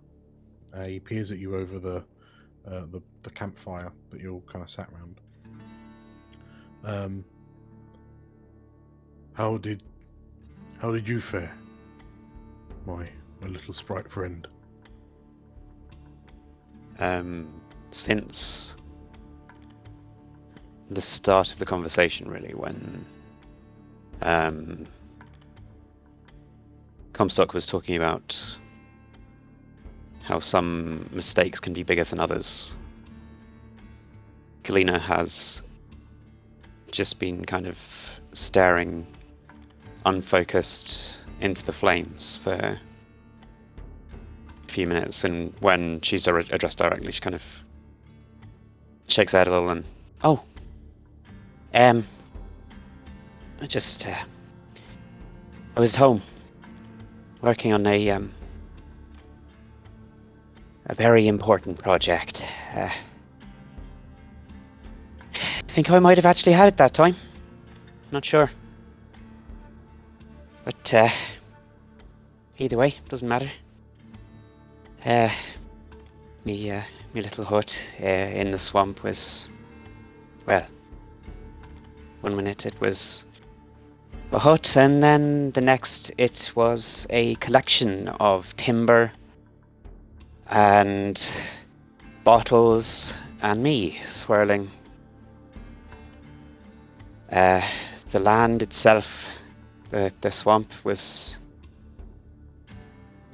Speaker 1: He peers at you over the campfire that you all kind of sat around. How did you fare, my little sprite friend?
Speaker 3: Since the start of the conversation, really, when Comstock was talking about how some mistakes can be bigger than others, Galena has just been kind of staring unfocused into the flames for a few minutes, and when she's addressed directly, she kind of shakes her head a little and, I was at home working on a very important project. I think I might have actually had it that time. Not sure. But either way, doesn't matter. Me little hut in the swamp was, well, one minute it was a hut, and then the next it was a collection of timber and bottles and me swirling. The land itself, the swamp, was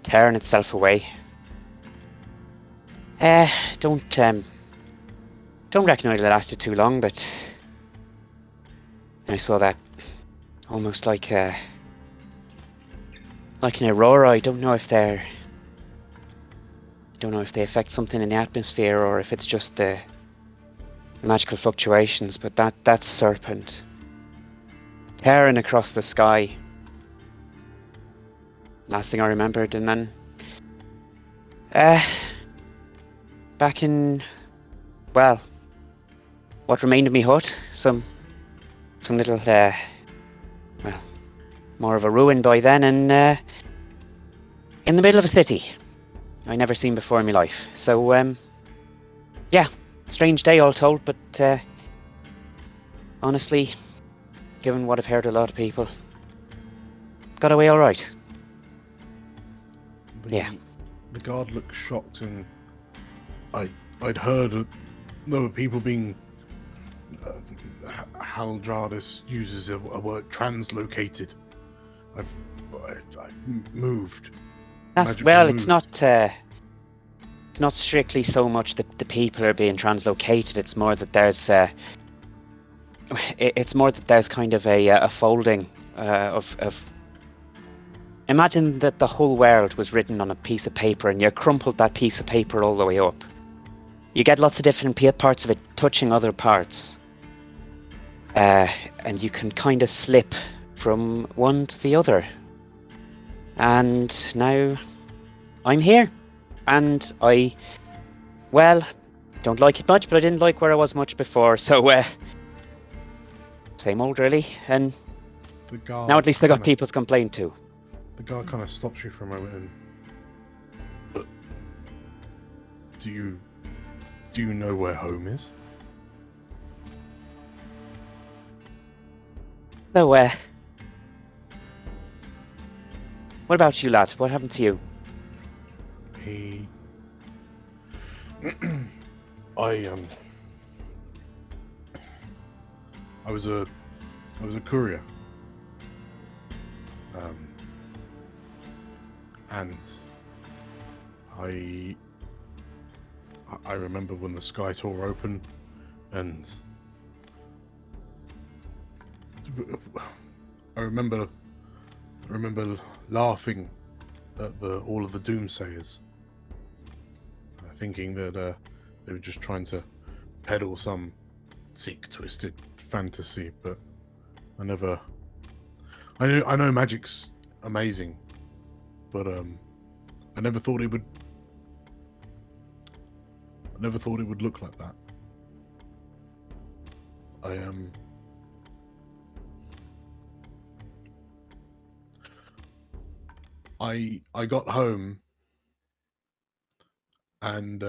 Speaker 3: tearing itself away. Don't reckon it lasted too long, but then I saw that almost like an aurora. I don't know if they affect something in the atmosphere or if it's just the magical fluctuations, but that serpent tearing across the sky. Last thing I remembered, and then back in, well, what remained of me hut, some little more of a ruin by then, and in the middle of a city I never seen before in my life. So yeah, strange day all told, but honestly, given what I've heard a lot of people, got away all right. Yeah.
Speaker 1: The guard looked shocked, and I'd heard there were people being Haldradis uses a word translocated. I moved.
Speaker 3: It's not strictly so much that the people are being translocated. It's more that there's kind of a folding of. Imagine that the whole world was written on a piece of paper, and you crumpled that piece of paper all the way up. You get lots of different parts of it touching other parts, and you can kind of slip from one to the other. And now I'm here, and I don't like it much, but I didn't like where I was much before, so same old really. And now at least I got people to complain to.
Speaker 1: The guard kind of stops you for a moment and, but do you know where home is?
Speaker 3: So what about you, lad? What happened to you?
Speaker 1: I was a courier. And I remember when the sky tore open, and I remember laughing at all of the doomsayers, thinking that they were just trying to peddle some sick, twisted fantasy. But I know magic's amazing, but I never thought it would look like that. I got home and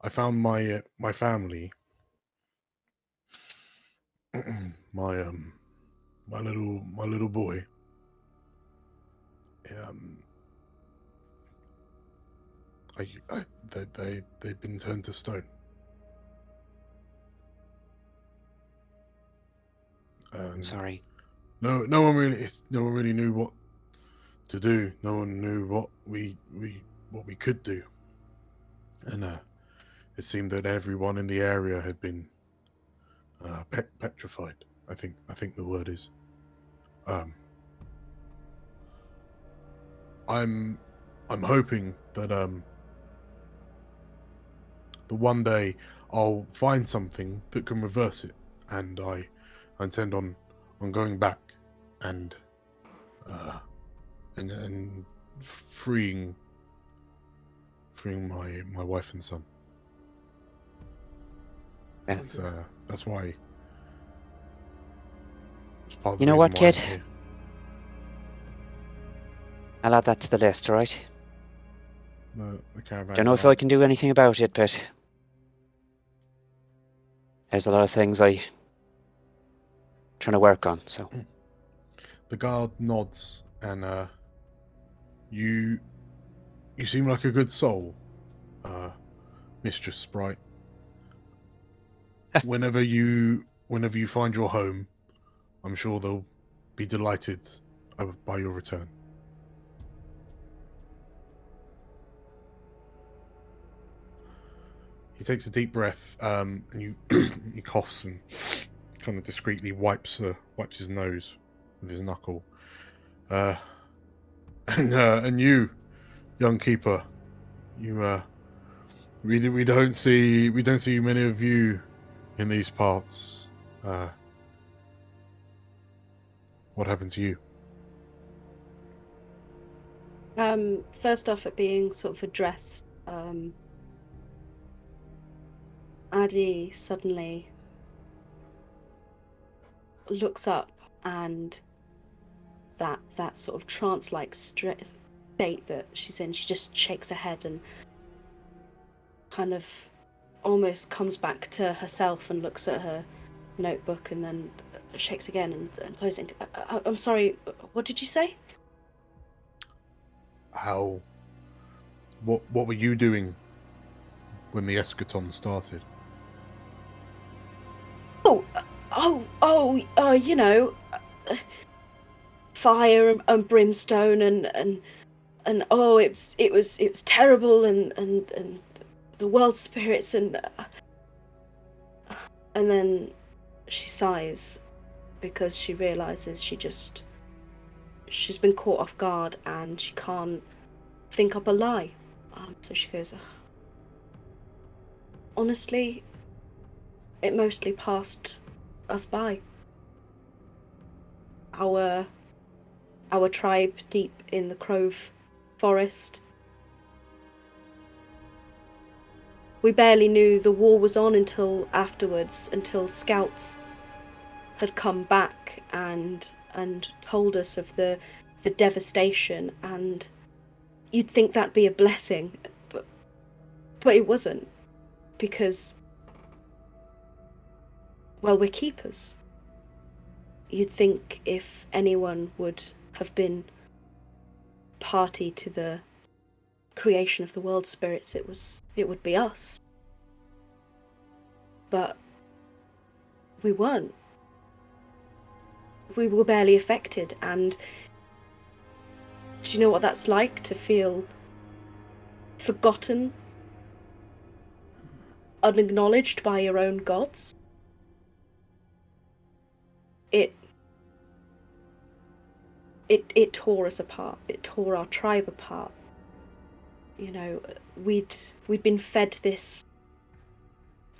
Speaker 1: I found my family, my my little boy. Um, they've been turned to stone.
Speaker 3: I'm
Speaker 1: And
Speaker 3: sorry.
Speaker 1: no one really knew what to do. No one knew what we could do. And it seemed that everyone in the area had been petrified. I think the word is. Um, I'm hoping that the one day I'll find something that can reverse it, and I intend on going back and uh and freeing my wife and son.
Speaker 3: Yeah.
Speaker 1: That's why it's part of
Speaker 3: You
Speaker 1: the
Speaker 3: know
Speaker 1: reason
Speaker 3: what,
Speaker 1: why I'm
Speaker 3: kid?
Speaker 1: here.
Speaker 3: I'll add that to the list, alright?
Speaker 1: The caravan.
Speaker 3: Don't know if I can do anything about it, but there's a lot of things I'm trying to work on, so.
Speaker 1: The guard nods, and you seem like a good soul, Mistress Sprite. Whenever you find your home, I'm sure they'll be delighted by your return. He takes a deep breath, and he coughs and kind of discreetly wipes his nose with his knuckle. And you, young keeper, you we don't see many of you in these parts. What happened to you?
Speaker 5: First off, at being sort of addressed, Addie suddenly looks up, and that sort of trance-like state that she's in, she just shakes her head and kind of almost comes back to herself and looks at her notebook and then shakes again and closing. I'm sorry, what did you say?
Speaker 1: How? What were you doing when the eschaton started?
Speaker 5: You know, fire and brimstone and oh, it was terrible and the world spirits and then she sighs because she realizes she's been caught off guard and she can't think up a lie. So she goes, honestly, it mostly passed us by. Our tribe deep in the Grove forest. We barely knew the war was on until afterwards, until scouts had come back and told us of the devastation, and you'd think that'd be a blessing, but it wasn't, because, well, we're keepers. You'd think if anyone would have been party to the creation of the world spirits, it would be us. But we weren't. We were barely affected, and do you know what that's like, to feel forgotten, unacknowledged by your own gods? It tore us apart. It tore our tribe apart. You know, we'd been fed this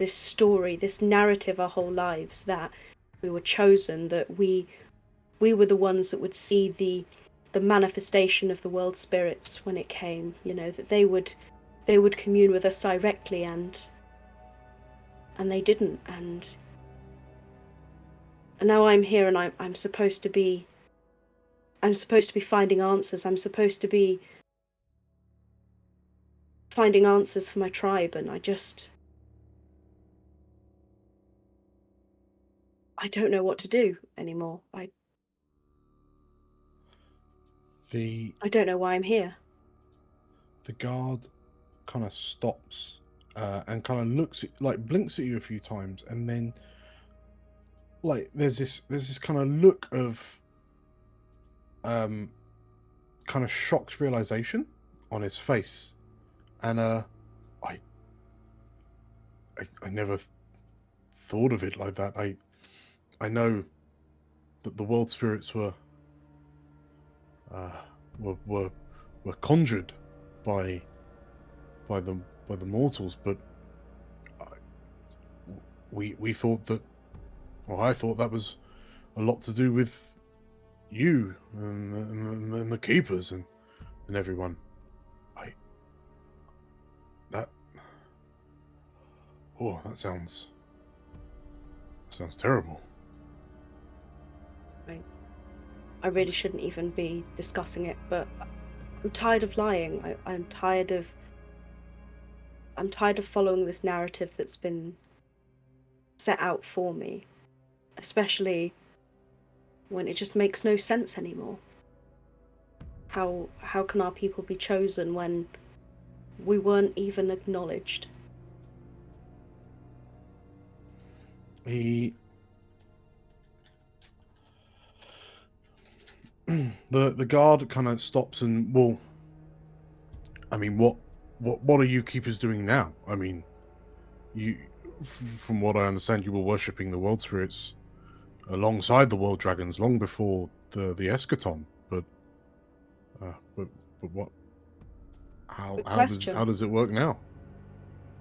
Speaker 5: story, this narrative our whole lives, that we were chosen, that we were the ones that would see the manifestation of the world spirits when it came, you know, that they would commune with us directly, and they didn't, and And now I'm here, and I'm supposed to be. I'm supposed to be finding answers. I'm supposed to be finding answers for my tribe, and I don't know what to do anymore.
Speaker 1: The
Speaker 5: I don't know why I'm here.
Speaker 1: the guard kind of stops and kind of looks at, like, blinks at you a few times, and then like there's this kind of look of kind of shocked realization on his face, and I never thought of it like that. I know that the world spirits were were conjured by the mortals, but we thought that, well, I thought that was a lot to do with you and the keepers and everyone. That that sounds terrible.
Speaker 5: I really shouldn't even be discussing it, but I'm tired of lying. I'm tired of following this narrative that's been set out for me, especially when it just makes no sense anymore. How can our people be chosen when we weren't even acknowledged?
Speaker 1: The guard kind of stops and, well, I mean, what are you keepers doing now? I mean, from what I understand, you were worshipping the world spirits alongside the world dragons long before the eschaton. But what? How does it work now?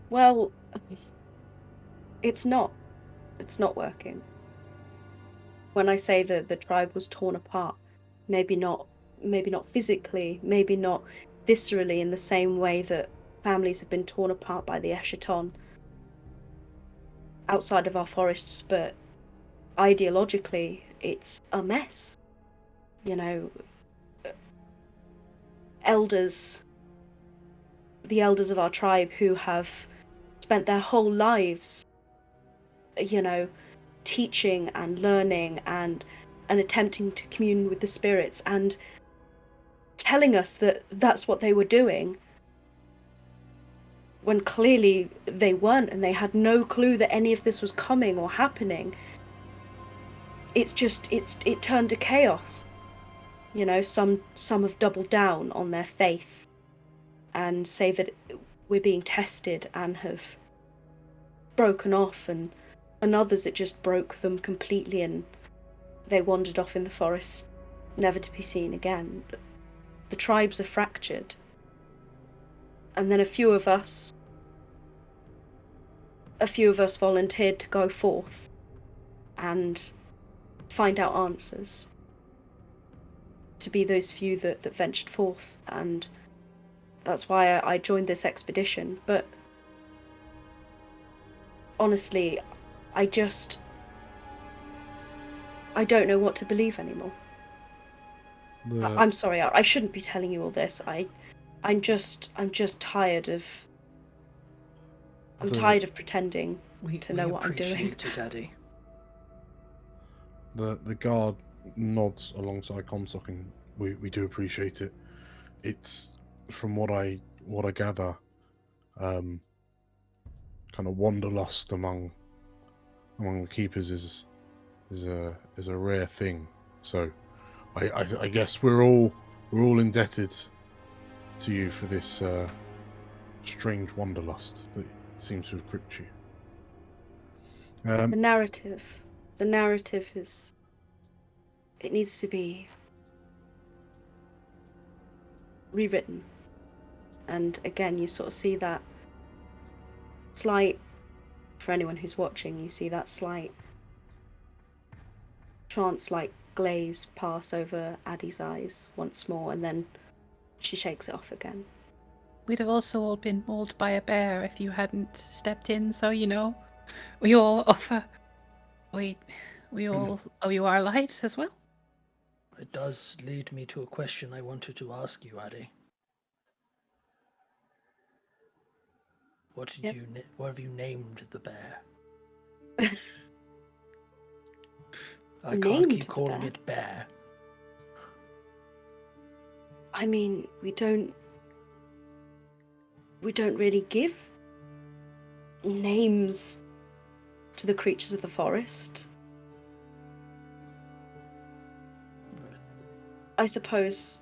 Speaker 5: Well, it's not working. When I say that the tribe was torn apart, maybe not physically, maybe not viscerally in the same way that families have been torn apart by the eschaton outside of our forests, but ideologically it's a mess. You know, the elders of our tribe who have spent their whole lives, you know, teaching and learning and attempting to commune with the spirits and telling us that that's what they were doing, when clearly they weren't, and they had no clue that any of this was coming or happening. It turned to chaos. You know, some have doubled down on their faith and say that we're being tested and have broken off, and others, it just broke them completely and they wandered off in the forest, never to be seen again. The tribes are fractured. And then a few of us volunteered to go forth and find out answers, to be those few that ventured forth, and that's why I joined this expedition. But honestly, I don't know what to believe anymore. I'm sorry, I shouldn't be telling you all this. I'm just tired of pretending to know what I'm doing.
Speaker 7: We appreciate it, Daddy.
Speaker 1: The guard nods alongside Comstock, and we do appreciate it. It's, from what I gather, kind of wanderlust among the keepers is a rare thing. So I guess we're all indebted to you for this strange wanderlust that seems to have gripped you.
Speaker 5: The narrative is, it needs to be rewritten. And again, you sort of see that slight, for anyone who's watching, you see that slight trance-like glaze pass over Addie's eyes once more, and then she shakes it off again.
Speaker 4: We'd have also all been mauled by a bear if you hadn't stepped in, so, you know, we all offer... We We all owe you our lives as well.
Speaker 7: It does lead me to a question I wanted to ask you, Addy. What have you named the bear? I can't keep calling it bear.
Speaker 5: I mean, we don't really give names to the creatures of the forest. I suppose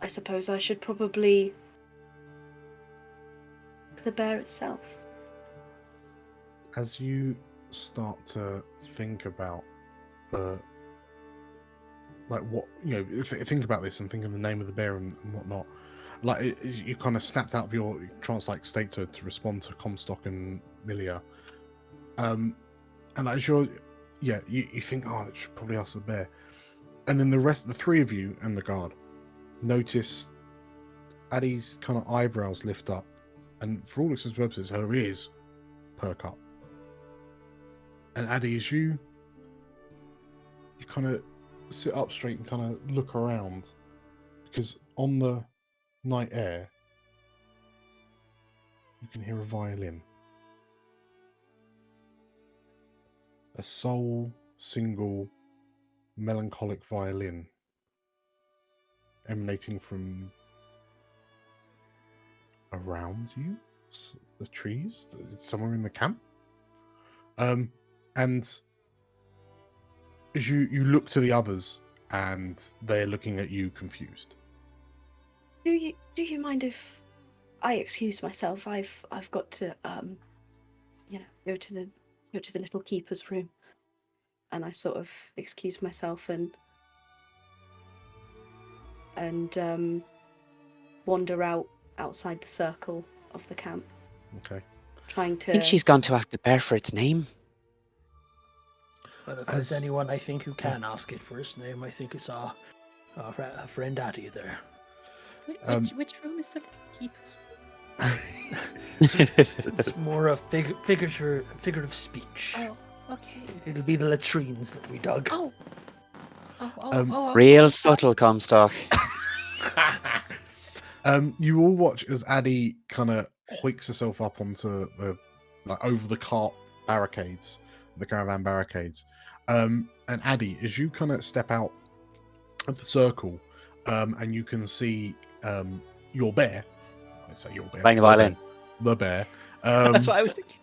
Speaker 5: I should probably the bear itself.
Speaker 1: As you start to think about think about this and think of the name of the bear and whatnot, you kind of snapped out of your trance-like state to respond to Comstock and Milia. And as you think, oh, it should probably ask the bear. And then the three of you and the guard notice Addie's kind of eyebrows lift up, and for all intents and purposes, her ears perk up. And Addie, as you kind of sit up straight and kind of look around, because on the night air, you can hear a violin. A sole, single, melancholic violin emanating from around you, the trees, somewhere in the camp. And as you look to the others, and they're looking at you confused.
Speaker 5: Do you mind if I excuse myself? I've got to go to the little keeper's room, and I sort of excuse myself and wander outside the circle of the camp.
Speaker 1: Okay.
Speaker 5: Trying to.
Speaker 3: I think she's gone to ask the bear for its name.
Speaker 7: But if there's anyone I think who can ask it for its name, I think it's our friend Addy there.
Speaker 4: Which room is the keeper's?
Speaker 7: It's more a figurative speech.
Speaker 4: Oh, okay.
Speaker 7: It'll be the latrines that we dug.
Speaker 3: Real subtle, Comstock.
Speaker 1: You all watch as Addie kind of hoiks herself up onto over the cart barricades, the caravan barricades. And Addie, as you kind of step out of the circle, and you can see your bear. I say your bear.
Speaker 3: Playing the violin.
Speaker 1: The bear.
Speaker 4: That's what I was thinking.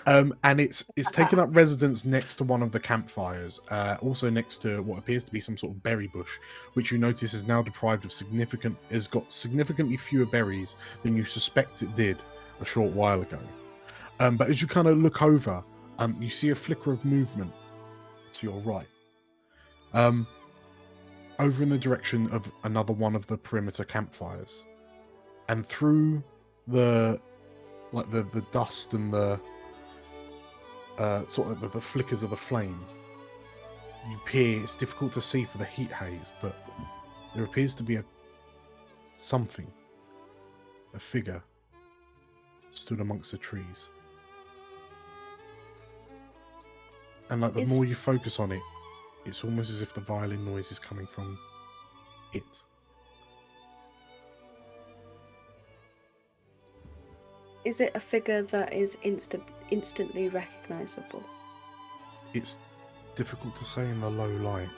Speaker 1: And it's taken up residence next to one of the campfires, also next to what appears to be some sort of berry bush, which you notice is now deprived of has got significantly fewer berries than you suspect it did a short while ago. But as you kind of look over, you see a flicker of movement to your right, over in the direction of another one of the perimeter campfires, and through the dust and the sort of the flickers of the flame, you peer. It's difficult to see for the heat haze, but there appears to be a figure stood amongst the trees. And the more you focus on it, it's almost as if the violin noise is coming from it.
Speaker 5: Is it a figure that is instantly recognizable?
Speaker 1: It's difficult to say in the low light,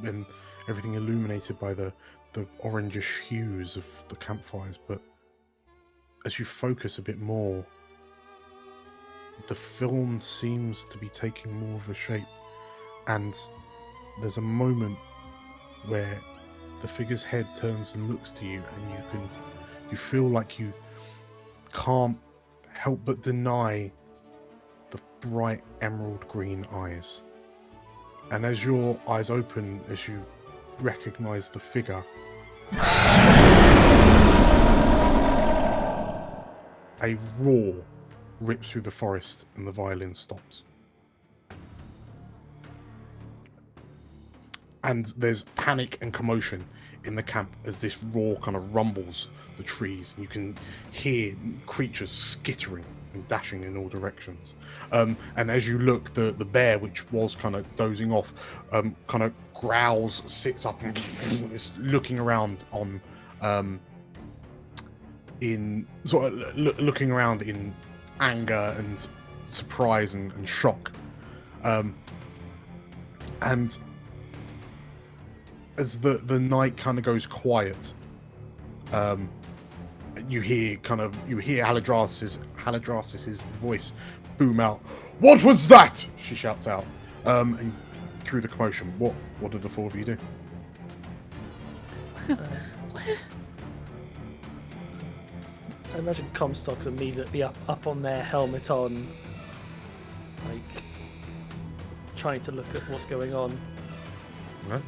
Speaker 1: when everything illuminated by the orangish hues of the campfires, but as you focus a bit more, the film seems to be taking more of a shape, and there's a moment where the figure's head turns and looks to you, and you feel like you can't help but deny the bright emerald green eyes. And as your eyes open, as you recognize the figure, a roar rips through the forest and the violin stops. And there's panic and commotion in the camp as this roar kind of rumbles the trees. You can hear creatures skittering and dashing in all directions. And as you look, the bear, which was kind of dozing off, kind of growls, sits up, and is looking around on, in sort of looking around in anger and surprise and shock. And as the night kind of goes quiet, you hear Haladras's voice boom out. "What was that?" she shouts out. And through the commotion, what did the four of you do?
Speaker 2: I imagine Comstock's immediately up on their helmet on, like trying to look at what's going on.
Speaker 1: Okay.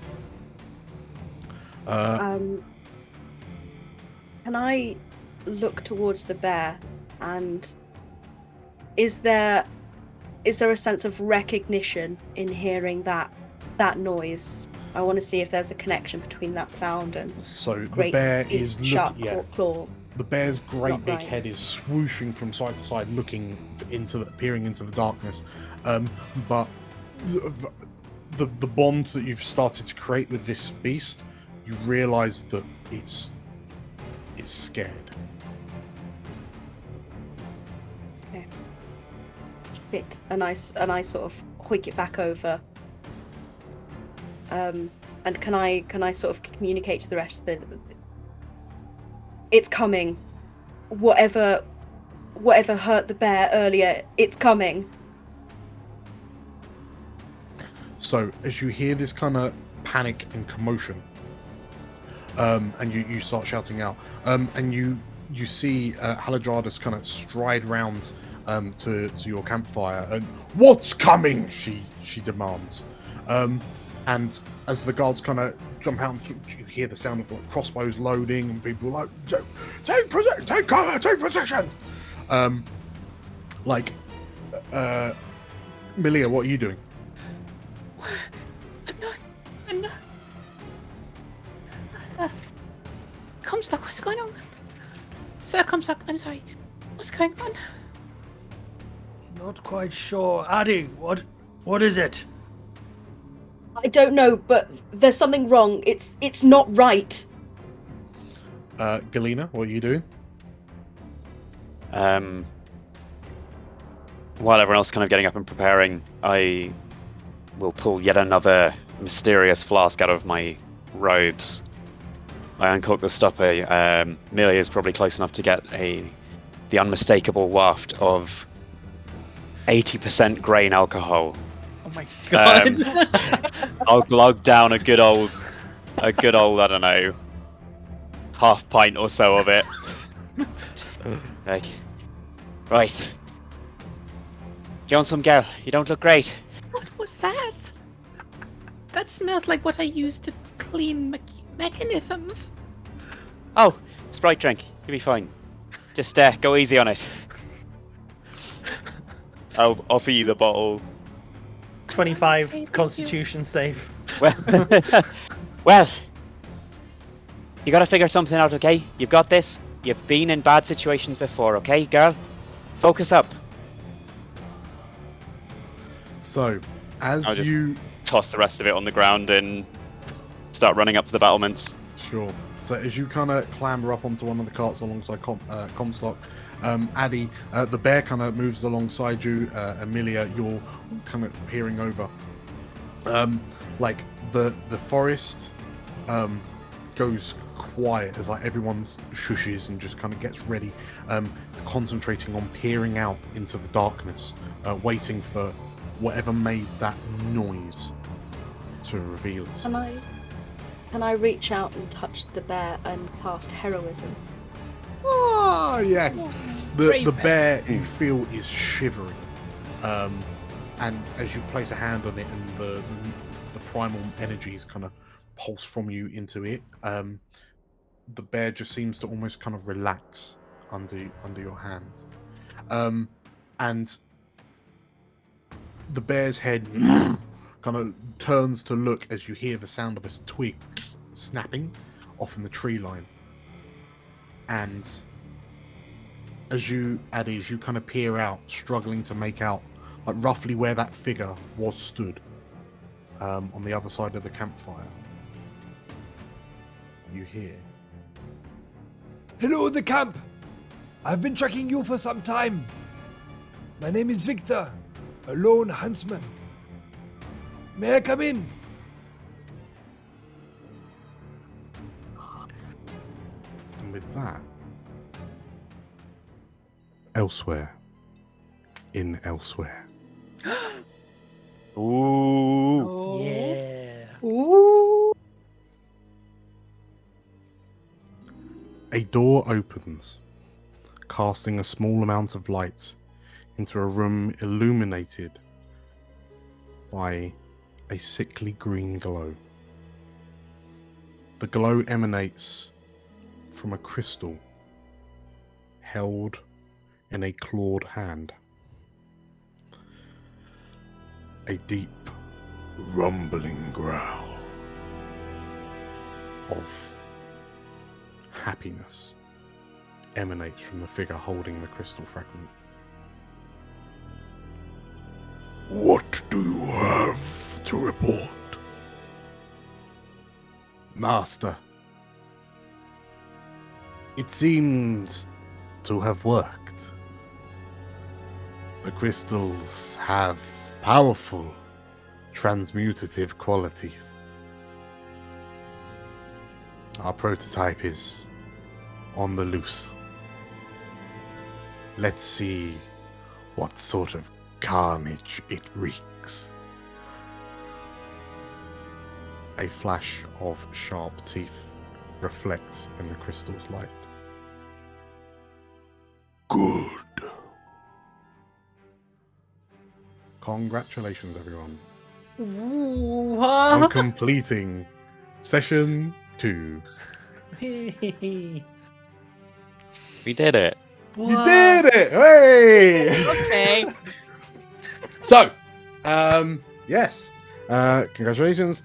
Speaker 5: Can I look towards the bear, and is there a sense of recognition in hearing that noise? I want to see if there's a connection between that sound and
Speaker 1: So the
Speaker 5: great
Speaker 1: bear
Speaker 5: big
Speaker 1: is
Speaker 5: sharp
Speaker 1: looking. Yeah,
Speaker 5: claw.
Speaker 1: the bear's great
Speaker 5: Not
Speaker 1: big
Speaker 5: right.
Speaker 1: head is swooshing from side to side, looking peering into the darkness. But the bond that you've started to create with this beast, you realise that it's scared.
Speaker 5: Bit, and I sort of hoik it back over. And can I sort of communicate to the rest of the? It's coming. Whatever hurt the bear earlier, it's coming.
Speaker 1: So as you hear this kind of panic and commotion, and you start shouting out, and you see Haladradis kind of stride round to your campfire, and "What's coming?" she demands. And as the guards kind of jump out, you hear the sound of like crossbows loading, and people are like, take cover, take position. Milia, what are you doing?
Speaker 4: I'm not. Comstock, what's going on? Sir Comstock, I'm sorry. What's going on?
Speaker 7: Not quite sure. Addy, what is it?
Speaker 5: I don't know, but there's something wrong. It's not right.
Speaker 1: Galena, what are you doing?
Speaker 3: While everyone else is kind of getting up and preparing, I will pull yet another mysterious flask out of my robes. I uncork the stopper. Amelia is probably close enough to get the unmistakable waft of 80% grain alcohol.
Speaker 2: Oh my god!
Speaker 3: I'll glug down a good old, I don't know, half pint or so of it. Like, right. Do you want some, girl? You don't look great.
Speaker 4: What was that? That smelled like what I used to clean mechanisms.
Speaker 3: Oh, Sprite drink. You'll be fine. Just go easy on it. I'll offer you the bottle.
Speaker 2: 25
Speaker 4: Thank you.
Speaker 2: Constitution save.
Speaker 3: Well, you gotta figure something out, okay? You've got this. You've been in bad situations before, okay, girl? Focus up.
Speaker 1: So, as
Speaker 3: I'll just-
Speaker 1: you
Speaker 3: Toss the rest of it on the ground and start running up to the battlements.
Speaker 1: Sure. So as you kind of clamber up onto one of the carts alongside Comstock, Addy, the bear kind of moves alongside you. Amelia, you're kind of peering over. Like the forest goes quiet as like everyone's shushes and just kind of gets ready, concentrating on peering out into the darkness, waiting for whatever made that noise to reveal itself.
Speaker 5: Can I reach out and touch the bear and cast heroism?
Speaker 1: Ah, yes. The
Speaker 4: brave
Speaker 1: bear you feel is shivering, and as you place a hand on it and the primal energies kind of pulse from you into it, the bear just seems to almost kind of relax under your hand, and the bear's head kind of turns to look as you hear the sound of a twig snapping off in the tree line, and as you kind of peer out, struggling to make out like roughly where that figure was stood on the other side of the campfire. You hear,
Speaker 6: Hello, the camp! I've been tracking you for some time. My name is Victor, a lone huntsman. May I come in?
Speaker 1: and with that, elsewhere,
Speaker 3: Ooh.
Speaker 2: Yeah.
Speaker 5: Ooh.
Speaker 1: a door opens, casting a small amount of light into a room illuminated by a sickly green glow. The glow emanates from a crystal held in a clawed hand. A deep, rumbling growl of happiness emanates from the figure holding the crystal fragment. What do you have to report? Master, it seems to have worked. The crystals have powerful transmutative qualities. Our prototype is on the loose. Let's see what sort of carnage it wreaks. A flash of sharp teeth reflect in the crystal's light. Good. Congratulations, everyone,
Speaker 2: Ooh,
Speaker 1: on completing session 2.
Speaker 3: We did it.
Speaker 1: You did it! Hey!
Speaker 4: Okay.
Speaker 1: So, yes, congratulations.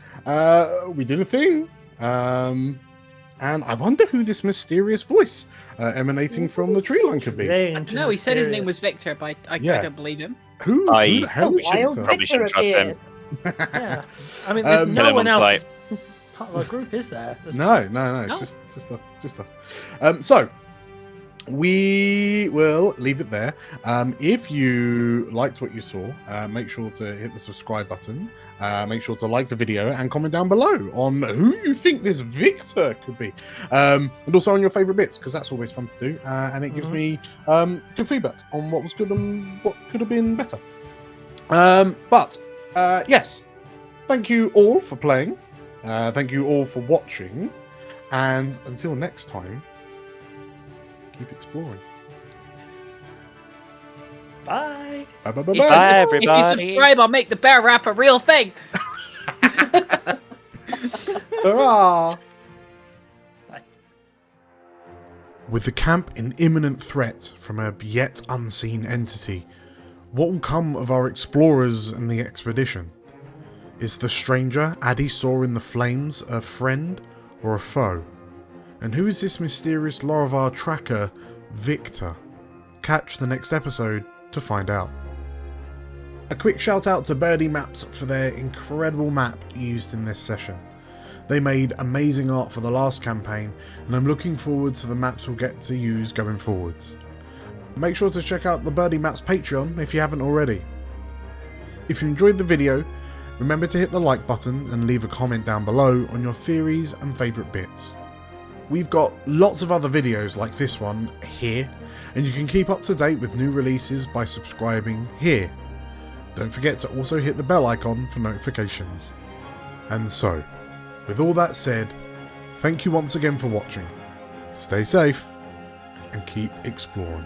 Speaker 1: We did a thing. And I wonder who this mysterious voice emanating from the tree line could be.
Speaker 2: Strange
Speaker 4: No,
Speaker 2: and
Speaker 4: he said his name was
Speaker 2: mysterious.
Speaker 4: Victor, but I
Speaker 1: Yeah.
Speaker 4: don't believe him.
Speaker 1: Who the hell is
Speaker 5: Wild
Speaker 1: Victor?
Speaker 3: Probably shouldn't
Speaker 5: Victor
Speaker 3: trust him.
Speaker 5: appeared.
Speaker 2: Yeah. I mean, there's
Speaker 1: Um,
Speaker 2: no
Speaker 3: Kill him
Speaker 2: one
Speaker 3: on
Speaker 2: else part of our group, is there? There's-
Speaker 1: No, it's
Speaker 4: No.
Speaker 1: just us. So we will leave it there. If you liked what you saw, make sure to hit the subscribe button. Make sure to like the video and comment down below on who you think this Victor could be, and also on your favorite bits, because that's always fun to do, and it gives me good feedback on what was good and what could have been better. But yes, thank you all for playing. Thank you all for watching, and until next time, keep exploring.
Speaker 2: Bye.
Speaker 1: Bye bye bye
Speaker 4: If
Speaker 1: bye.
Speaker 4: you,
Speaker 3: Bye,
Speaker 4: if you
Speaker 3: everybody.
Speaker 4: subscribe, I'll make the bear rap a real thing.
Speaker 1: Ta-ra!
Speaker 2: Bye.
Speaker 1: With the camp in imminent threat from a yet unseen entity, what will come of our explorers and the expedition? Is the stranger Addy saw in the flames a friend or a foe? And who is this mysterious Laravar tracker, Victor? Catch the next episode to find out. A quick shout out to Birdie Maps for their incredible map used in this session. They made amazing art for the last campaign, and I'm looking forward to the maps we'll get to use going forwards. Make sure to check out the Birdie Maps Patreon if you haven't already. If you enjoyed the video, remember to hit the like button and leave a comment down below on your theories and favourite bits. We've got lots of other videos like this one here, and you can keep up to date with new releases by subscribing here. Don't forget to also hit the bell icon for notifications. And so, with all that said, thank you once again for watching. Stay safe and keep exploring.